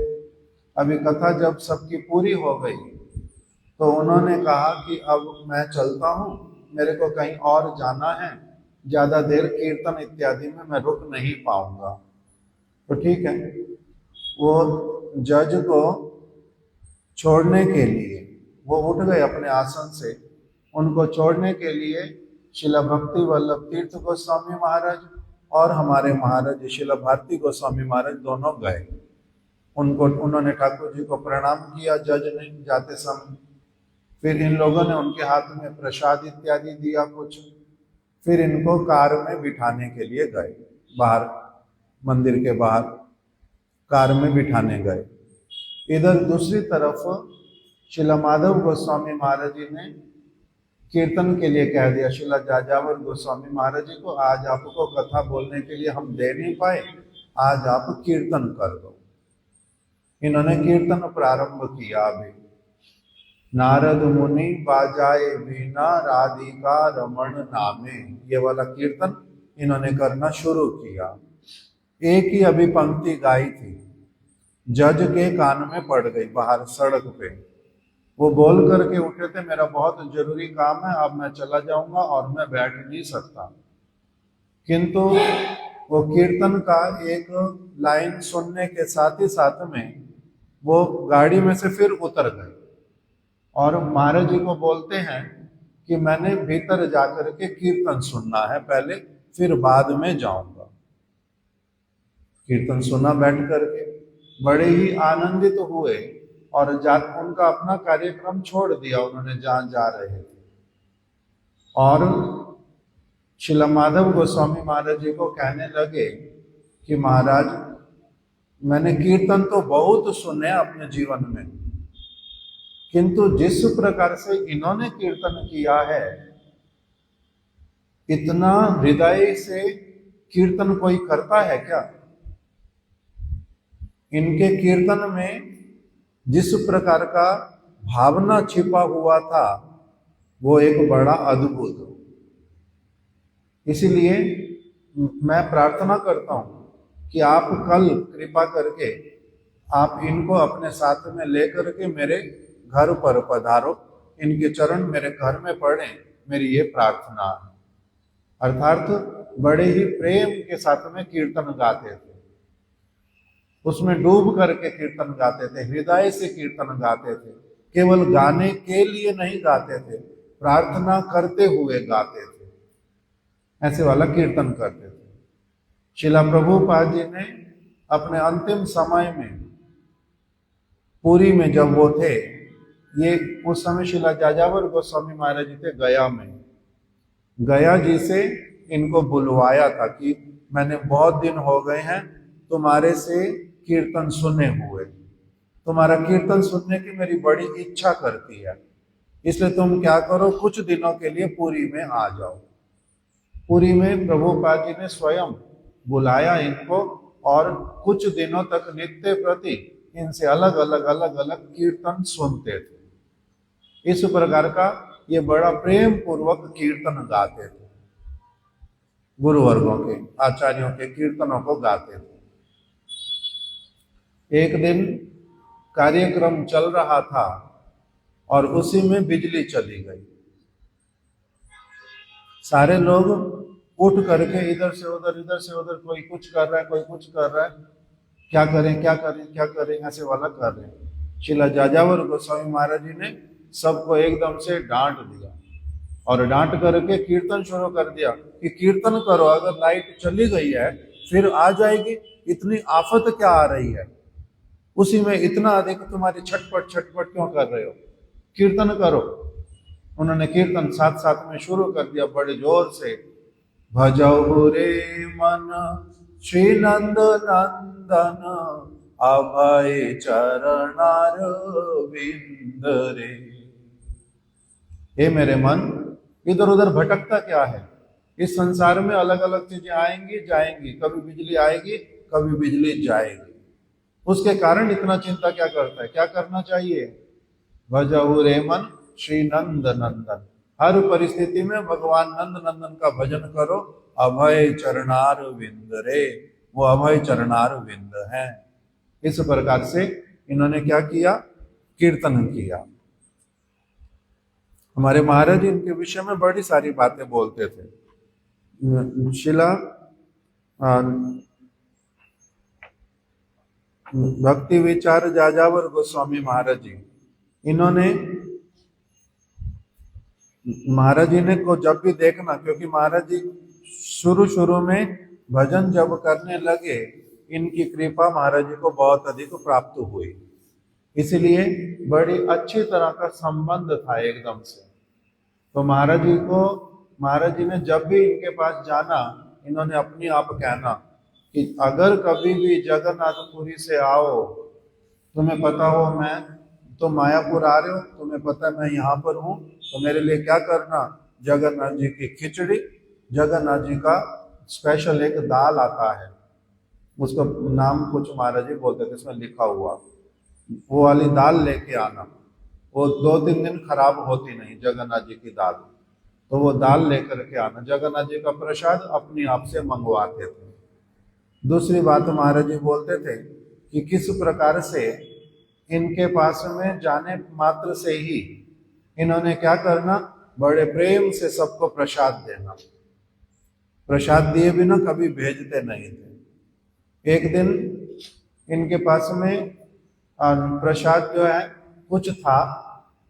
अभी कथा जब सबकी पूरी हो गई तो उन्होंने कहा कि अब मैं चलता हूँ, मेरे को कहीं और जाना है, ज्यादा देर कीर्तन इत्यादि में मैं रुक नहीं पाऊंगा। तो ठीक है, वो जज को छोड़ने के लिए वो उठ गए अपने आसन से। उनको छोड़ने के लिए शिला भक्ति वल्लभ तीर्थ गोस्वामी महाराज और हमारे महाराज शिला भारती गोस्वामी महाराज दोनों गए। उन्होंने ठाकुर जी को प्रणाम किया जज ने जाते समय। फिर इन लोगों ने उनके हाथ में प्रसाद इत्यादि दिया कुछ। फिर इनको कार में बिठाने के लिए गए, बाहर मंदिर के बाहर कार में बिठाने गए। इधर दूसरी तरफ शिला माधव गोस्वामी महाराज जी ने कीर्तन के लिए कह दिया शिला जाजावर गोस्वामी महाराज जी को, आज आपको कथा बोलने के लिए हम दे नहीं पाए, आज आप कीर्तन कर दो। इन्होंने कीर्तन प्रारंभ किया। अभी नारद मुनि बाजाए वीणा राधिका रमण नामे, ये वाला कीर्तन इन्होंने करना शुरू किया। एक ही अभी पंक्ति गाई थी, जज के कान में पड़ गई बाहर सड़क पे। वो बोल करके उठे थे, मेरा बहुत जरूरी काम है, अब मैं चला जाऊंगा और मैं बैठ नहीं सकता। किंतु वो कीर्तन का एक लाइन सुनने के साथ ही साथ में वो गाड़ी में से फिर उतर गए और महाराज जी को बोलते हैं कि मैंने भीतर जाकर के कीर्तन सुनना है पहले, फिर बाद में जाऊंगा। कीर्तन सुना बैठ करके, बड़े ही आनंदित हुए और उनका अपना कार्यक्रम छोड़ दिया उन्होंने जहां जा रहे थे। और शिला माधव गोस्वामी महाराज जी को कहने लगे कि महाराज, मैंने कीर्तन तो बहुत सुने अपने जीवन में, किंतु जिस प्रकार से इन्होंने कीर्तन किया है, इतना हृदय से कीर्तन कोई करता है क्या? इनके कीर्तन में जिस प्रकार का भावना छिपा हुआ था वो एक बड़ा अद्भुत। इसलिए मैं प्रार्थना करता हूं कि आप कल कृपा करके आप इनको अपने साथ में लेकर के मेरे घर पर पधारो, इनके चरण मेरे घर में पड़े, मेरी ये प्रार्थना है। अर्थात बड़े ही प्रेम के साथ में कीर्तन गाते थे, उसमें डूब करके कीर्तन गाते थे, हृदय से कीर्तन गाते थे, केवल गाने के लिए नहीं गाते थे, प्रार्थना करते हुए गाते थे, ऐसे वाला कीर्तन करते थे। शिला प्रभुपाद जी ने अपने अंतिम समय में पुरी में जब वो थे, ये उस समय शिला जाजावर गोस्वामी महाराज जी थे गया में। गया जी से इनको बुलवाया था कि मैंने बहुत दिन हो गए हैं तुम्हारे से कीर्तन सुने हुए, तुम्हारा कीर्तन सुनने की मेरी बड़ी इच्छा करती है, इसलिए तुम क्या करो, कुछ दिनों के लिए पुरी में आ जाओ। पुरी में प्रभुपाद जी ने स्वयं बुलाया इनको और कुछ दिनों तक नित्य प्रति इनसे अलग अलग कीर्तन सुनते थे। इस प्रकार का ये बड़ा प्रेम पूर्वक कीर्तन गाते थे, गुरुवर्गों के आचार्यों के कीर्तनों को गाते थे। एक दिन कार्यक्रम चल रहा था और उसी में बिजली चली गई। सारे लोग उठ करके इधर से उधर, कोई कुछ कर रहा है, कोई कुछ कर रहा है, क्या करें ऐसे वाला कर रहे हैं। शिला जाजावर गोस्वामी महाराज जी ने सबको एकदम से डांट दिया और डांट करके कीर्तन शुरू कर दिया कि कीर्तन करो, अगर लाइट चली गई है फिर आ जाएगी, इतनी आफत क्या आ रही है, उसी में इतना अधिक तुम्हारी छटपट क्यों कर रहे हो, कीर्तन करो। उन्होंने कीर्तन साथ साथ में शुरू कर दिया बड़े जोर से, भजहु रे मन श्री नंद नंदन अभय चरणार विंद रे। हे मेरे मन, इधर उधर भटकता क्या है? इस संसार में अलग अलग चीजें आएंगी जाएंगी, कभी बिजली आएगी कभी बिजली जाएगी, उसके कारण इतना चिंता क्या करता है? क्या करना चाहिए? भजहु रे मन श्री नंद नंदन। हर परिस्थिति में भगवान नंद नंदन का भजन करो। अभय चरणार विंद रे, वो अभय चरणार विंद है। इस प्रकार से इन्होंने क्या किया? कीर्तन किया। हमारे महाराज जी इनके विषय में बड़ी सारी बातें बोलते थे। शिला भक्ति विचार जाजावर गोस्वामी महाराज जी, इन्होंने महाराज जी ने को जब भी देखना, क्योंकि महाराज जी शुरू में भजन जब करने लगे, इनकी कृपा महाराज जी को बहुत अधिक प्राप्त हुई, इसलिए बड़ी अच्छी तरह का संबंध था एकदम से। तो महाराज जी ने जब भी इनके पास जाना, इन्होंने अपने आप कहना कि अगर कभी भी जगन्नाथपुरी से आओ, तुम्हें पता हो मैं तो मायापुर आ रहे हो, तुम्हें पता है मैं यहाँ पर हूँ, तो मेरे लिए क्या करना? जगन्नाथ जी की खिचड़ी, जगन्नाथ जी का स्पेशल एक दाल आता है, उसका नाम कुछ महाराज जी बोलते थे, इसमें लिखा हुआ, वो वाली दाल लेके आना। वो 2-3 दिन खराब होती नहीं जगन्नाथ जी की दाल, तो वो दाल लेकर के आना। जगन्नाथ जी का प्रसाद अपने आप से मंगवाते थे। दूसरी बात महाराज जी बोलते थे कि किस प्रकार से इनके पास में जाने मात्र से ही इन्होंने क्या करना? बड़े प्रेम से सबको प्रसाद देना। प्रसाद दिए बिना कभी भेजते नहीं थे। एक दिन इनके पास में प्रसाद जो है कुछ था,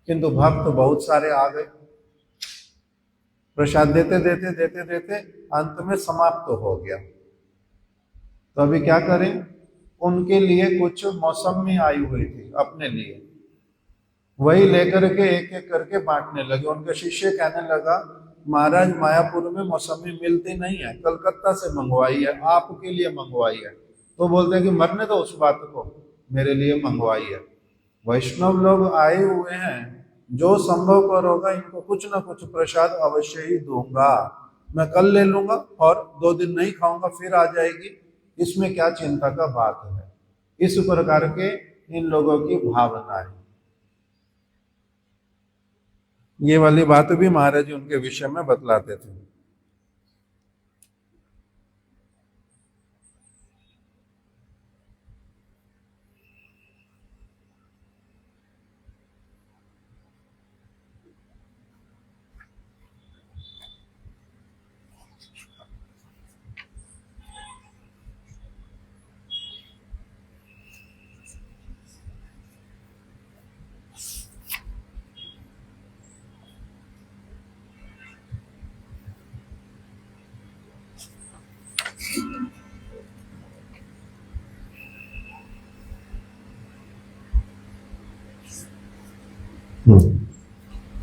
किंतु भक्त बहुत सारे आ गए। प्रसाद देते देते अंत में समाप्त हो गया। तो अभी क्या करें? उनके लिए कुछ मौसमी आई हुई थी अपने लिए, वही लेकर के एक एक करके बांटने लगे। उनके शिष्य कहने लगा, महाराज मायापुर में मौसमी मिलती नहीं है, कलकत्ता से मंगवाई है, आपके लिए मंगवाई है। तो बोलते हैं कि मरने दो उस बात को, मेरे लिए मंगवाई है। वैष्णव लोग आए हुए हैं, जो संभव कर होगा इनको कुछ ना कुछ प्रसाद अवश्य ही दूंगा। मैं कल ले लूंगा और 2 दिन नहीं खाऊंगा, फिर आ जाएगी, इसमें क्या चिंता का बात है। इस प्रकार के इन लोगों की भावना है। ये वाली बात भी महाराज जी उनके विषय में बतलाते थे।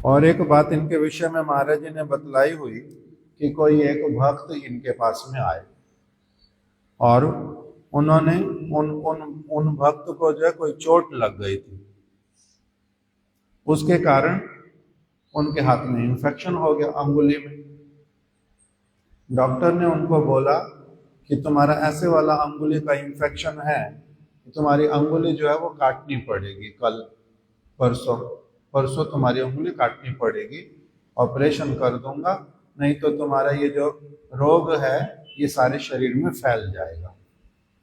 और एक बात इनके विषय में महाराज जी ने बतलाई हुई कि कोई एक भक्त इनके पास में आए और उन्होंने उन भक्त को जो है कोई चोट लग गई थी, उसके कारण उनके हाथ में इन्फेक्शन हो गया, अंगुली में। डॉक्टर ने उनको बोला कि तुम्हारा ऐसे वाला अंगुली का इन्फेक्शन है, तुम्हारी अंगुली जो है वो काटनी पड़ेगी, कल परसों तुम्हारी अंगुली काटनी पड़ेगी, ऑपरेशन कर दूंगा, नहीं तो तुम्हारा ये जो रोग है ये सारे शरीर में फैल जाएगा,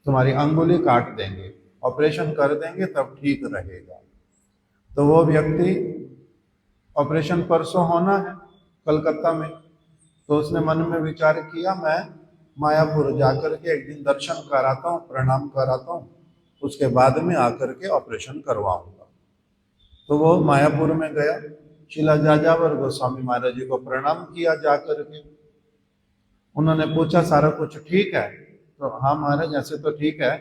तुम्हारी अंगुली काट देंगे, ऑपरेशन कर देंगे तब ठीक रहेगा। तो वो व्यक्ति, ऑपरेशन परसों होना है कलकत्ता में, तो उसने मन में विचार किया मैं मायापुर जाकर के एक दिन दर्शन कराता हूँ, प्रणाम कराता हूँ, उसके बाद में आकर के ऑपरेशन करवाऊंगा। तो वो मायापुर में गया, शिला जाजावर गोस्वामी महाराज जी को प्रणाम किया जाकर के। उन्होंने पूछा सारा कुछ ठीक है? तो हाँ महाराज ऐसे तो ठीक है,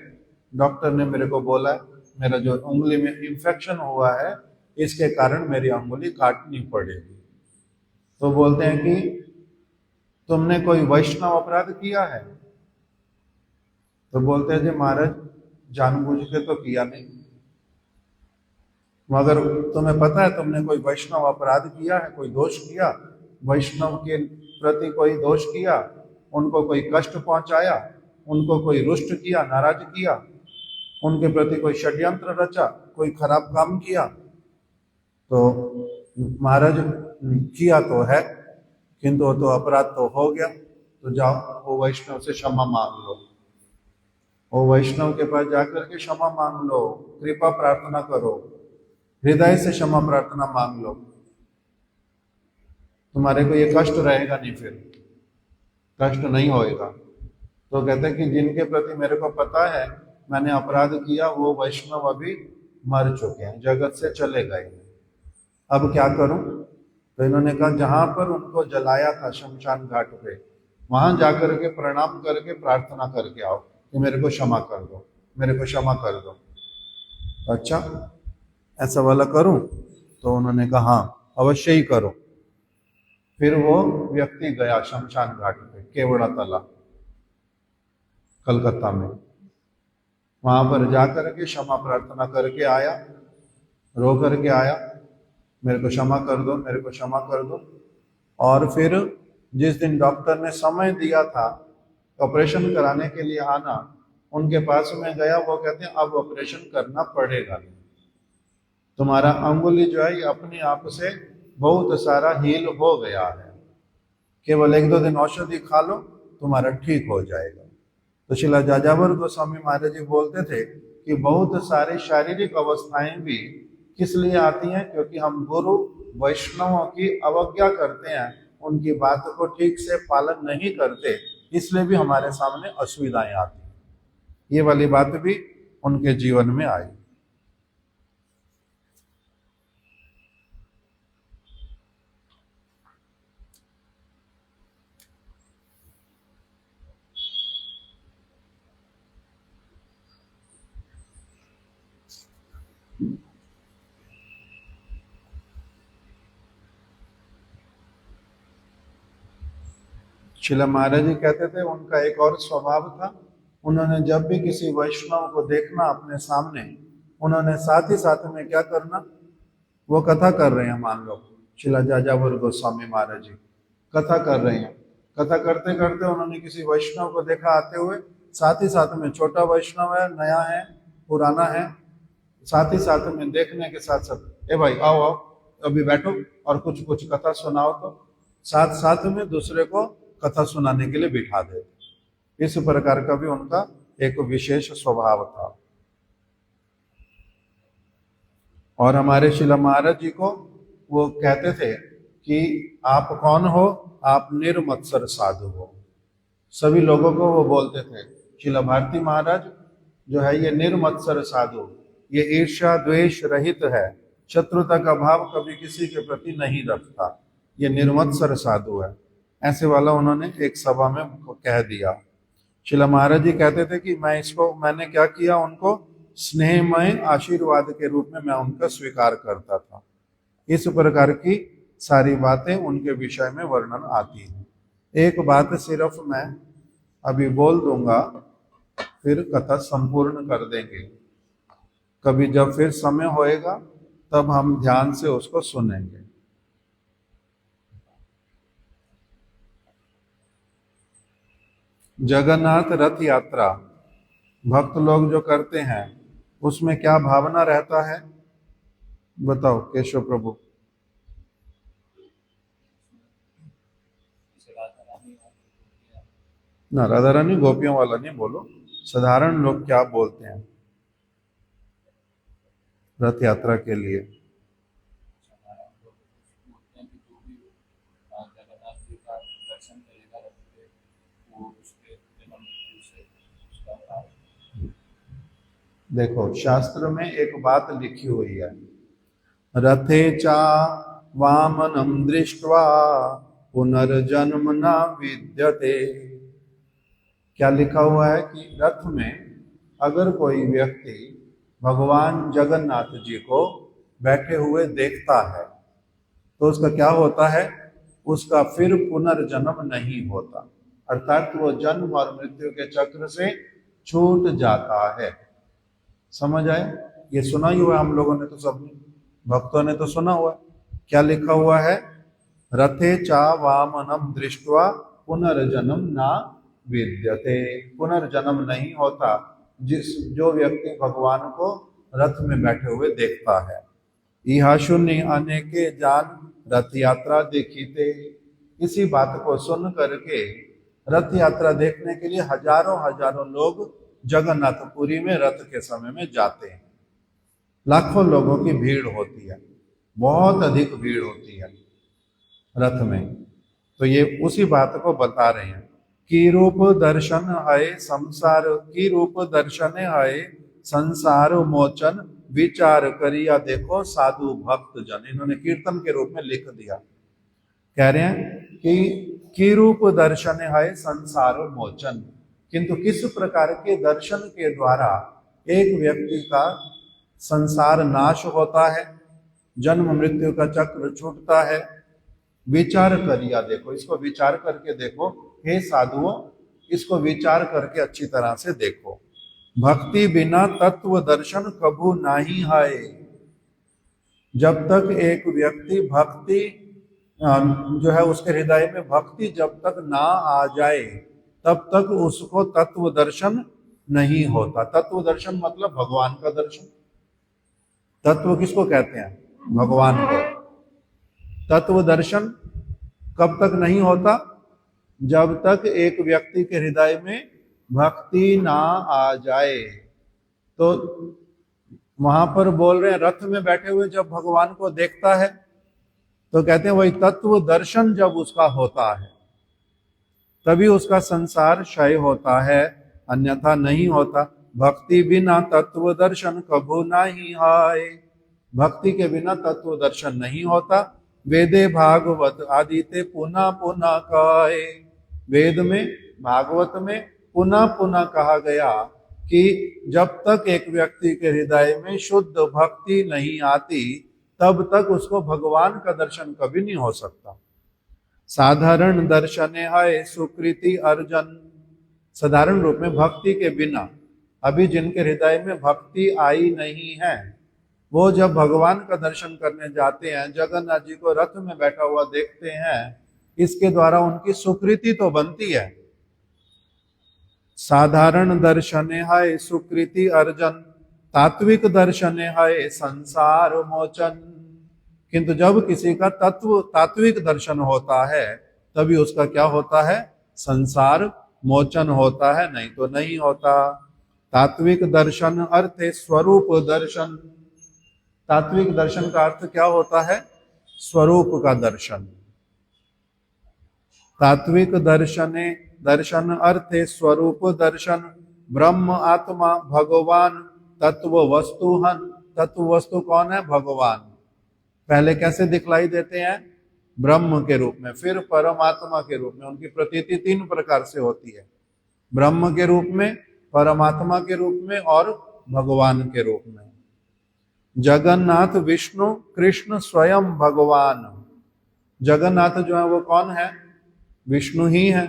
डॉक्टर ने मेरे को बोला मेरा जो उंगली में इन्फेक्शन हुआ है इसके कारण मेरी अंगुली काटनी पड़ेगी। तो बोलते हैं कि तुमने कोई वैष्णव अपराध किया है? तो बोलते हैं जी महाराज जानबूझ के तो किया नहीं। मगर तुम्हें पता है तुमने कोई वैष्णव अपराध किया है, कोई दोष किया, वैष्णव के प्रति कोई दोष किया, उनको कोई कष्ट पहुंचाया, उनको कोई रुष्ट किया, नाराज किया, उनके प्रति कोई षड्यंत्र रचा, कोई खराब काम किया? तो महाराज किया तो है, किंतु वो तो अपराध तो हो गया, तो जाओ वो वैष्णव से क्षमा मांग लो। वो वैष्णव के पास जाकर के क्षमा मांग लो, कृपा प्रार्थना करो, हृदय से क्षमा प्रार्थना मांग लो। तुम्हारे को ये कष्ट रहेगा नहीं, फिर कष्ट नहीं होएगा। तो कहते हैं कि जिनके प्रति मेरे को पता है मैंने अपराध किया, वो वैष्णव अभी मर चुके हैं, जगत से चले गए। अब क्या करूं? तो इन्होंने कहा जहां पर उनको जलाया था शमशान घाट पे, वहां जाकर के प्रणाम करके प्रार्थना करके आओ कि मेरे को क्षमा कर दो, मेरे को क्षमा कर दो। अच्छा, ऐसा वाला करूं? तो उन्होंने कहा हाँ अवश्य ही करो। फिर वो व्यक्ति गया शमशान घाट पे, केवड़ा तला, कलकत्ता में। वहां पर जाकर के क्षमा प्रार्थना करके आया, रो करके आया, मेरे को क्षमा कर दो, मेरे को क्षमा कर दो। और फिर जिस दिन डॉक्टर ने समय दिया था ऑपरेशन कराने के लिए आना, उनके पास में गया, वो कहते हैं अब ऑपरेशन करना पड़ेगा, तुम्हारा अंगुली जो है ये अपने आप से बहुत सारा हील हो गया है, केवल 1-2 दिन औषधि खा लो तुम्हारा ठीक हो जाएगा। तो शिला जाजावर गोस्वामी महाराज जी बोलते थे कि बहुत सारी शारीरिक अवस्थाएं भी किस लिए आती हैं? क्योंकि हम गुरु वैष्णवों की अवज्ञा करते हैं, उनकी बात को ठीक से पालन नहीं करते, इसलिए भी हमारे सामने असुविधाएं आती हैं। ये वाली बात भी उनके जीवन में आई। शिला महाराज जी कहते थे उनका एक और स्वभाव था, उन्होंने जब भी किसी वैष्णव को देखना अपने सामने, उन्होंने साथ ही साथ में क्या करना, वो कथा कर रहे हैं, मान लो शिला जाजावर गोस्वामी महाराज जी कथा कर रहे हैं, कथा करते करते उन्होंने किसी वैष्णव को देखा आते हुए, साथ ही साथ में छोटा वैष्णव है, नया है, पुराना है, साथ ही साथ में देखने के साथ साथ ए भाई आओ आओ अभी बैठो और कुछ कुछ कथा सुनाओ, तो साथ साथ में दूसरे को कथा सुनाने के लिए बिठा दे। इस प्रकार का भी उनका एक विशेष स्वभाव था। और हमारे शिला महाराज जी को वो कहते थे कि आप कौन हो? आप निर्मत्सर साधु हो। सभी लोगों को वो बोलते थे शिला भारती महाराज जो है ये निर्मत्सर साधु, ये ईर्ष्या द्वेष रहित है, शत्रुता का भाव कभी किसी के प्रति नहीं रखता, ये निर्मत्सर साधु है। ऐसे वाला उन्होंने एक सभा में कह दिया। शिला महाराज जी कहते थे कि मैंने क्या किया, उनको स्नेहमय आशीर्वाद के रूप में मैं उनका स्वीकार करता था। इस प्रकार की सारी बातें उनके विषय में वर्णन आती है। एक बात सिर्फ मैं अभी बोल दूंगा, फिर कथा संपूर्ण कर देंगे। कभी जब फिर समय होएगा तब हम ध्यान से उसको सुनेंगे। जगन्नाथ रथ यात्रा भक्त लोग जो करते हैं उसमें क्या भावना रहता है, बताओ केशव प्रभु। ना राधा रानी गोपियों वाला नहीं बोलो, साधारण लोग क्या बोलते हैं रथ यात्रा के लिए? देखो शास्त्र में एक बात लिखी हुई है, रथे चा वामनम दृष्ट्वा पुनर्जन्म न विद्यते। क्या लिखा हुआ है कि रथ में अगर कोई व्यक्ति भगवान जगन्नाथ जी को बैठे हुए देखता है तो उसका क्या होता है, उसका फिर पुनर्जन्म नहीं होता, अर्थात वो जन्म और मृत्यु के चक्र से छूट जाता है। समझ आए? ये सुना ही हुआ हम लोगों ने तो, सबने भक्तों ने तो सुना हुआ। क्या लिखा हुआ है? रथे चा वामनम दृष्ट्वा पुनर्जन्म ना विद्यते। पुनर्जन्म नहीं होता जो व्यक्ति भगवान को रथ में बैठे हुए देखता है। यह शून्य अनेके जान रथ यात्रा देखीते। इसी बात को सुन करके रथ यात्रा देखने के लिए हजारों हजारों लोग जगन्नाथपुरी में रथ के समय में जाते हैं। लाखों लोगों की भीड़ होती है, बहुत अधिक भीड़ होती है रथ में। तो ये उसी बात को बता रहे हैं कि रूप दर्शन है संसार, की रूप दर्शन है संसार मोचन, विचार करिया देखो साधु भक्त जन। इन्होंने कीर्तन के रूप में लिख दिया। कह रहे हैं कि रूप दर्शन है संसार मोचन, किंतु किस प्रकार के दर्शन के द्वारा एक व्यक्ति का संसार नाश होता है, जन्म मृत्यु का चक्र छूटता है। विचार करिया देखो, इसको विचार करके देखो हे साधुओं, इसको विचार करके अच्छी तरह से देखो। भक्ति बिना तत्व दर्शन कभू नहीं है। जब तक एक व्यक्ति भक्ति जो है उसके हृदय में भक्ति जब तक ना आ जाए तब तक उसको तत्व दर्शन नहीं होता। तत्व दर्शन मतलब भगवान का दर्शन। तत्व किसको कहते हैं? भगवान को। तत्व दर्शन कब तक नहीं होता? जब तक एक व्यक्ति के हृदय में भक्ति ना आ जाए। तो वहां पर बोल रहे हैं रथ में बैठे हुए जब भगवान को देखता है तो कहते हैं वही तत्व दर्शन जब उसका होता है तभी उसका संसार क्षय होता है, अन्यथा नहीं होता। भक्ति बिना तत्व दर्शन कभू नहीं आए। भक्ति के बिना तत्व दर्शन नहीं होता। वेदे भागवत आदिते पुनः पुनः कहे। वेद में भागवत में पुनः पुनः कहा गया कि जब तक एक व्यक्ति के हृदय में शुद्ध भक्ति नहीं आती तब तक उसको भगवान का दर्शन कभी नहीं हो सकता। साधारण दर्शन है सुकृति अर्जन। साधारण रूप में भक्ति के बिना अभी जिनके हृदय में भक्ति आई नहीं है वो जब भगवान का दर्शन करने जाते हैं, जगन्नाथ जी को रथ में बैठा हुआ देखते हैं, इसके द्वारा उनकी सुकृति तो बनती है। साधारण दर्शन है सुकृति अर्जन, तात्विक दर्शन है संसार मोचन। किंतु जब किसी का तात्विक दर्शन होता है तभी उसका क्या होता है? संसार मोचन होता है, नहीं तो नहीं होता। तात्विक दर्शन अर्थ है स्वरूप दर्शन। तात्विक दर्शन का अर्थ क्या होता है? स्वरूप का दर्शन। तात्विक दर्शन अर्थ है स्वरूप दर्शन। ब्रह्म आत्मा भगवान तत्व वस्तुहन। तत्व वस्तु कौन है? भगवान। पहले कैसे दिखलाई देते हैं? ब्रह्म के रूप में, फिर परमात्मा के रूप में। उनकी प्रतीति तीन प्रकार से होती है, ब्रह्म के रूप में, परमात्मा के रूप में और भगवान के रूप में। जगन्नाथ विष्णु कृष्ण स्वयं भगवान। जगन्नाथ जो है वो कौन है? विष्णु ही है,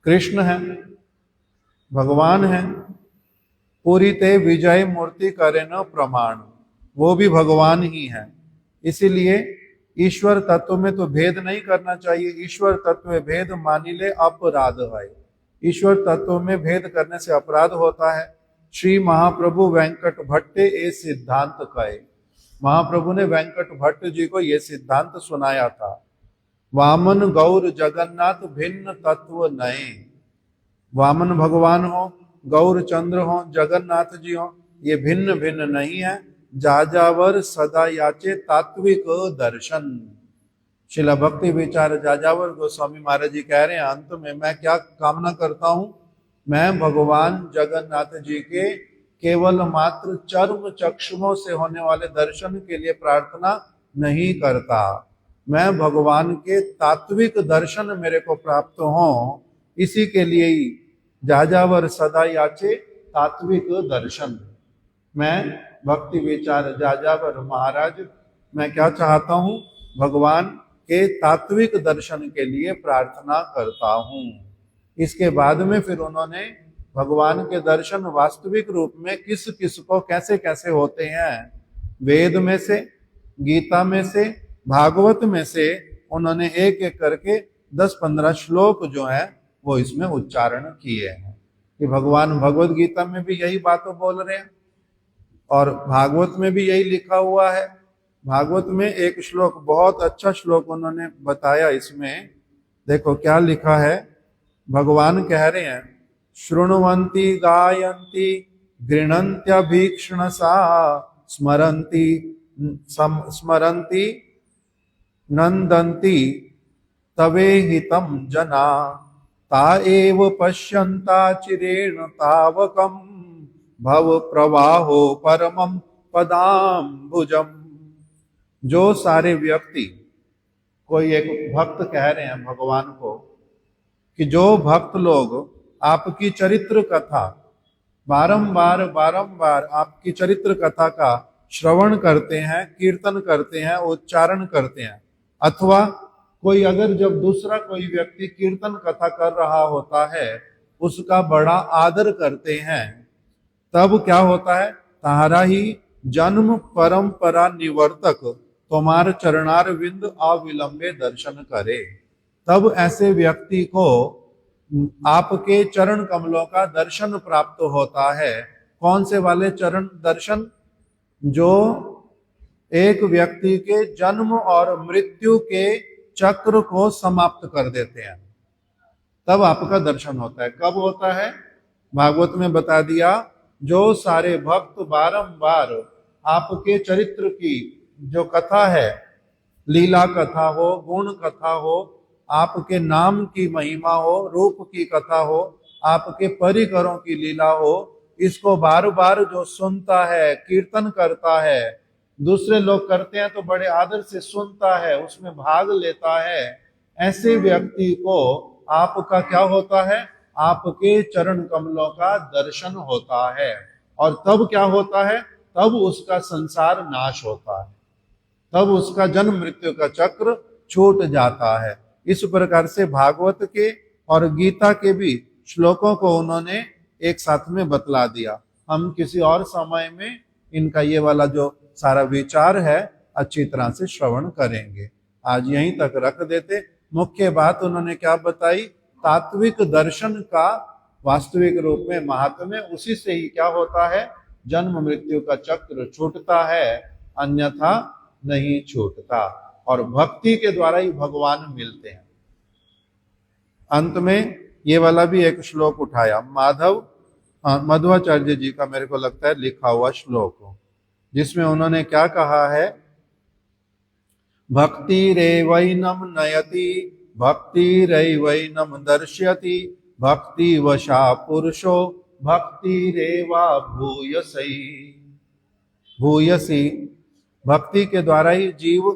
कृष्ण है, भगवान है। पूरी ते विजय मूर्ति करे न प्रमाण, वो भी भगवान ही है। इसीलिए ईश्वर तत्व में तो भेद नहीं करना चाहिए। ईश्वर तत्व में भेद मानिले अपराध है। ईश्वर तत्व में भेद करने से अपराध होता है। श्री महाप्रभु वेंकट भट्टे ये सिद्धांत कहे। महाप्रभु ने वेंकट भट्ट जी को ये सिद्धांत सुनाया था। वामन गौर जगन्नाथ भिन्न तत्व नए। वामन भगवान हो, गौर चंद्र हो, जगन्नाथ जी हो, ये भिन्न भिन्न नहीं है। जाजावर सदा याचे तात्विक दर्शन। शिला भक्ति विचार जाजावर गोस्वामी महाराज जी कह रहे हैं अंत में, मैं क्या कामना करता हूं? मैं भगवान जगन्नाथ जी के केवल मात्र चर्म चक्षुओं से होने वाले दर्शन के लिए प्रार्थना नहीं करता। मैं भगवान के तात्विक दर्शन मेरे को प्राप्त हो, इसी के लिए ही जाजावर सदा याचे तात्विक दर्शन। मैं भक्ति विचार जाजावर महाराज, मैं क्या चाहता हूं? भगवान के तात्विक दर्शन के लिए प्रार्थना करता हूं। इसके बाद में फिर उन्होंने भगवान के दर्शन वास्तविक रूप में किस किस को कैसे कैसे होते हैं, वेद में से, गीता में से, भागवत में से उन्होंने एक एक करके 10-15 श्लोक जो है वो इसमें उच्चारण किए हैं कि भगवान भगवत गीता में भी यही बातें बोल रहे हैं और भागवत में भी यही लिखा हुआ है। भागवत में एक श्लोक, बहुत अच्छा श्लोक उन्होंने बताया इसमें, देखो क्या लिखा है। भगवान कह रहे हैं, शृण्वन्ति गायन्ति गृह्णन्त्यभीक्ष्णसा स्मरन्ति स्मरन्ति नन्दन्ति तवे हितं जना ता एव पश्यन्ता चिरेण तावकं भव प्रवाहो परमं पदाम्बुजम्। जो सारे व्यक्ति, कोई एक भक्त कह रहे हैं भगवान को कि जो भक्त लोग आपकी चरित्र कथा बारंबार बारंबार आपकी चरित्र कथा का श्रवण करते हैं, कीर्तन करते हैं, उच्चारण करते हैं, अथवा कोई अगर जब दूसरा कोई व्यक्ति कीर्तन कथा कर रहा होता है उसका बड़ा आदर करते हैं, तब क्या होता है, तारा ही जन्म परंपरा निवर्तक तुम्हार चरणार विंद अविलंबे दर्शन करे। तब ऐसे व्यक्ति को आपके चरण कमलों का दर्शन प्राप्त होता है। कौन से वाले चरण दर्शन? जो एक व्यक्ति के जन्म और मृत्यु के चक्र को समाप्त कर देते हैं, तब आपका दर्शन होता है। कब होता है? भागवत में बता दिया, जो सारे भक्त बारंबार आपके चरित्र की जो कथा है, लीला कथा हो, गुण कथा हो, आपके नाम की महिमा हो, रूप की कथा हो, आपके परिकरों की लीला हो, इसको बार बार जो सुनता है, कीर्तन करता है, दूसरे लोग करते हैं तो बड़े आदर से सुनता है, उसमें भाग लेता है, ऐसे व्यक्ति को आपका क्या होता है? आपके चरण कमलों का दर्शन होता है। और तब क्या होता है? तब उसका संसार नाश होता है, तब उसका जन्म मृत्यु का चक्र छूट जाता है। इस प्रकार से भागवत के और गीता के भी श्लोकों को उन्होंने एक साथ में बतला दिया। हम किसी और समय में इनका ये वाला जो सारा विचार है अच्छी तरह से श्रवण करेंगे। आज यहीं तक रख देते। मुख्य बात उन्होंने क्या बताई? तात्विक दर्शन का वास्तविक रूप में महात्म्य, उसी से ही क्या होता है? जन्म मृत्यु का चक्र छूटता है, अन्यथा नहीं छूटता। और भक्ति के द्वारा ही भगवान मिलते हैं। अंत में ये वाला भी एक श्लोक उठाया, मध्वाचार्य जी का मेरे को लगता है लिखा हुआ श्लोक, जिसमें उन्होंने क्या कहा है? भक्ति रेवैनम नयति भक्ति रेवैनम दर्श्यति भक्ति वशा पुरुषो भक्ति रेवा भूयसी। भूयसी, भक्ति के द्वारा ही जीव,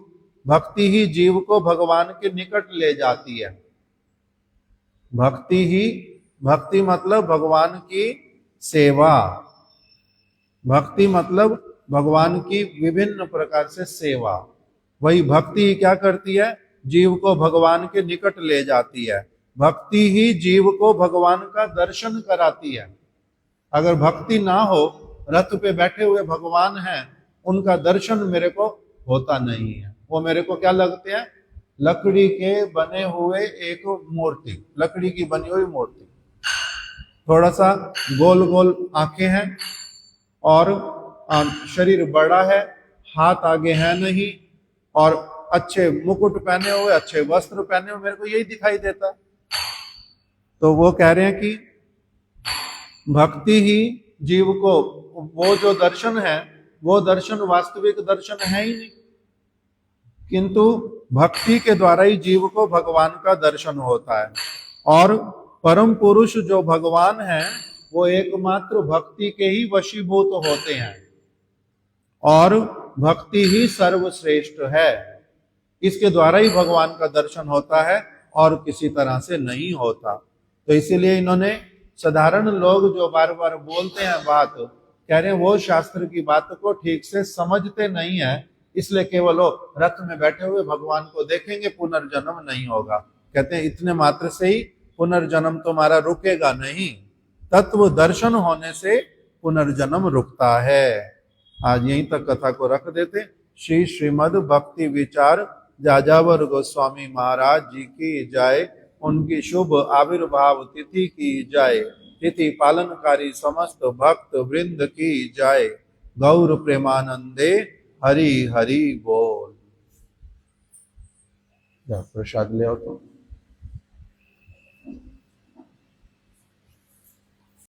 भक्ति ही जीव को भगवान के निकट ले जाती है। भक्ति ही, भक्ति मतलब भगवान की सेवा, भक्ति मतलब भगवान की विभिन्न प्रकार से सेवा। वही भक्ति क्या करती है? जीव को भगवान के निकट ले जाती है। भक्ति ही जीव को भगवान का दर्शन कराती है। अगर भक्ति ना हो, रथ पे बैठे हुए भगवान हैं, उनका दर्शन मेरे को होता नहीं है। वो मेरे को क्या लगते हैं? लकड़ी के बने हुए एक मूर्ति, लकड़ी की बनी हुई मूर्ति, थोड़ा सा गोल गोल आंखें हैं और शरीर बड़ा है, हाथ आगे है नहीं, और अच्छे मुकुट पहने हुए, अच्छे वस्त्र पहने हुए, मेरे को यही दिखाई देता है। तो वो कह रहे हैं कि भक्ति ही जीव को, वो जो दर्शन है वो दर्शन वास्तविक दर्शन है ही नहीं, किंतु भक्ति के द्वारा ही जीव को भगवान का दर्शन होता है। और परम पुरुष जो भगवान है वो एकमात्र भक्ति के ही वशीभूत होते हैं, और भक्ति ही सर्वश्रेष्ठ है। इसके द्वारा ही भगवान का दर्शन होता है और किसी तरह से नहीं होता। तो इसीलिए इन्होंने, साधारण लोग जो बार बार बोलते हैं बात, कह रहे हैं वो शास्त्र की बात को ठीक से समझते नहीं है, इसलिए केवल वो रथ में बैठे हुए भगवान को देखेंगे, पुनर्जन्म नहीं होगा। कहते हैं इतने मात्र से ही पुनर्जन्म तुम्हारा रुकेगा नहीं, तत्व दर्शन होने से पुनर्जन्म रुकता है। आज यहीं तक कथा को रख देते। श्री श्रीमद् भक्ति विचार जाजावर गोस्वामी महाराज जी की जय। उनकी शुभ आविर्भाव तिथि की जय। तिथि पालनकारी समस्त भक्त वृंद की जय। गौर प्रेमानंदे हरि हरि बोल। प्रसाद ले आओ तो।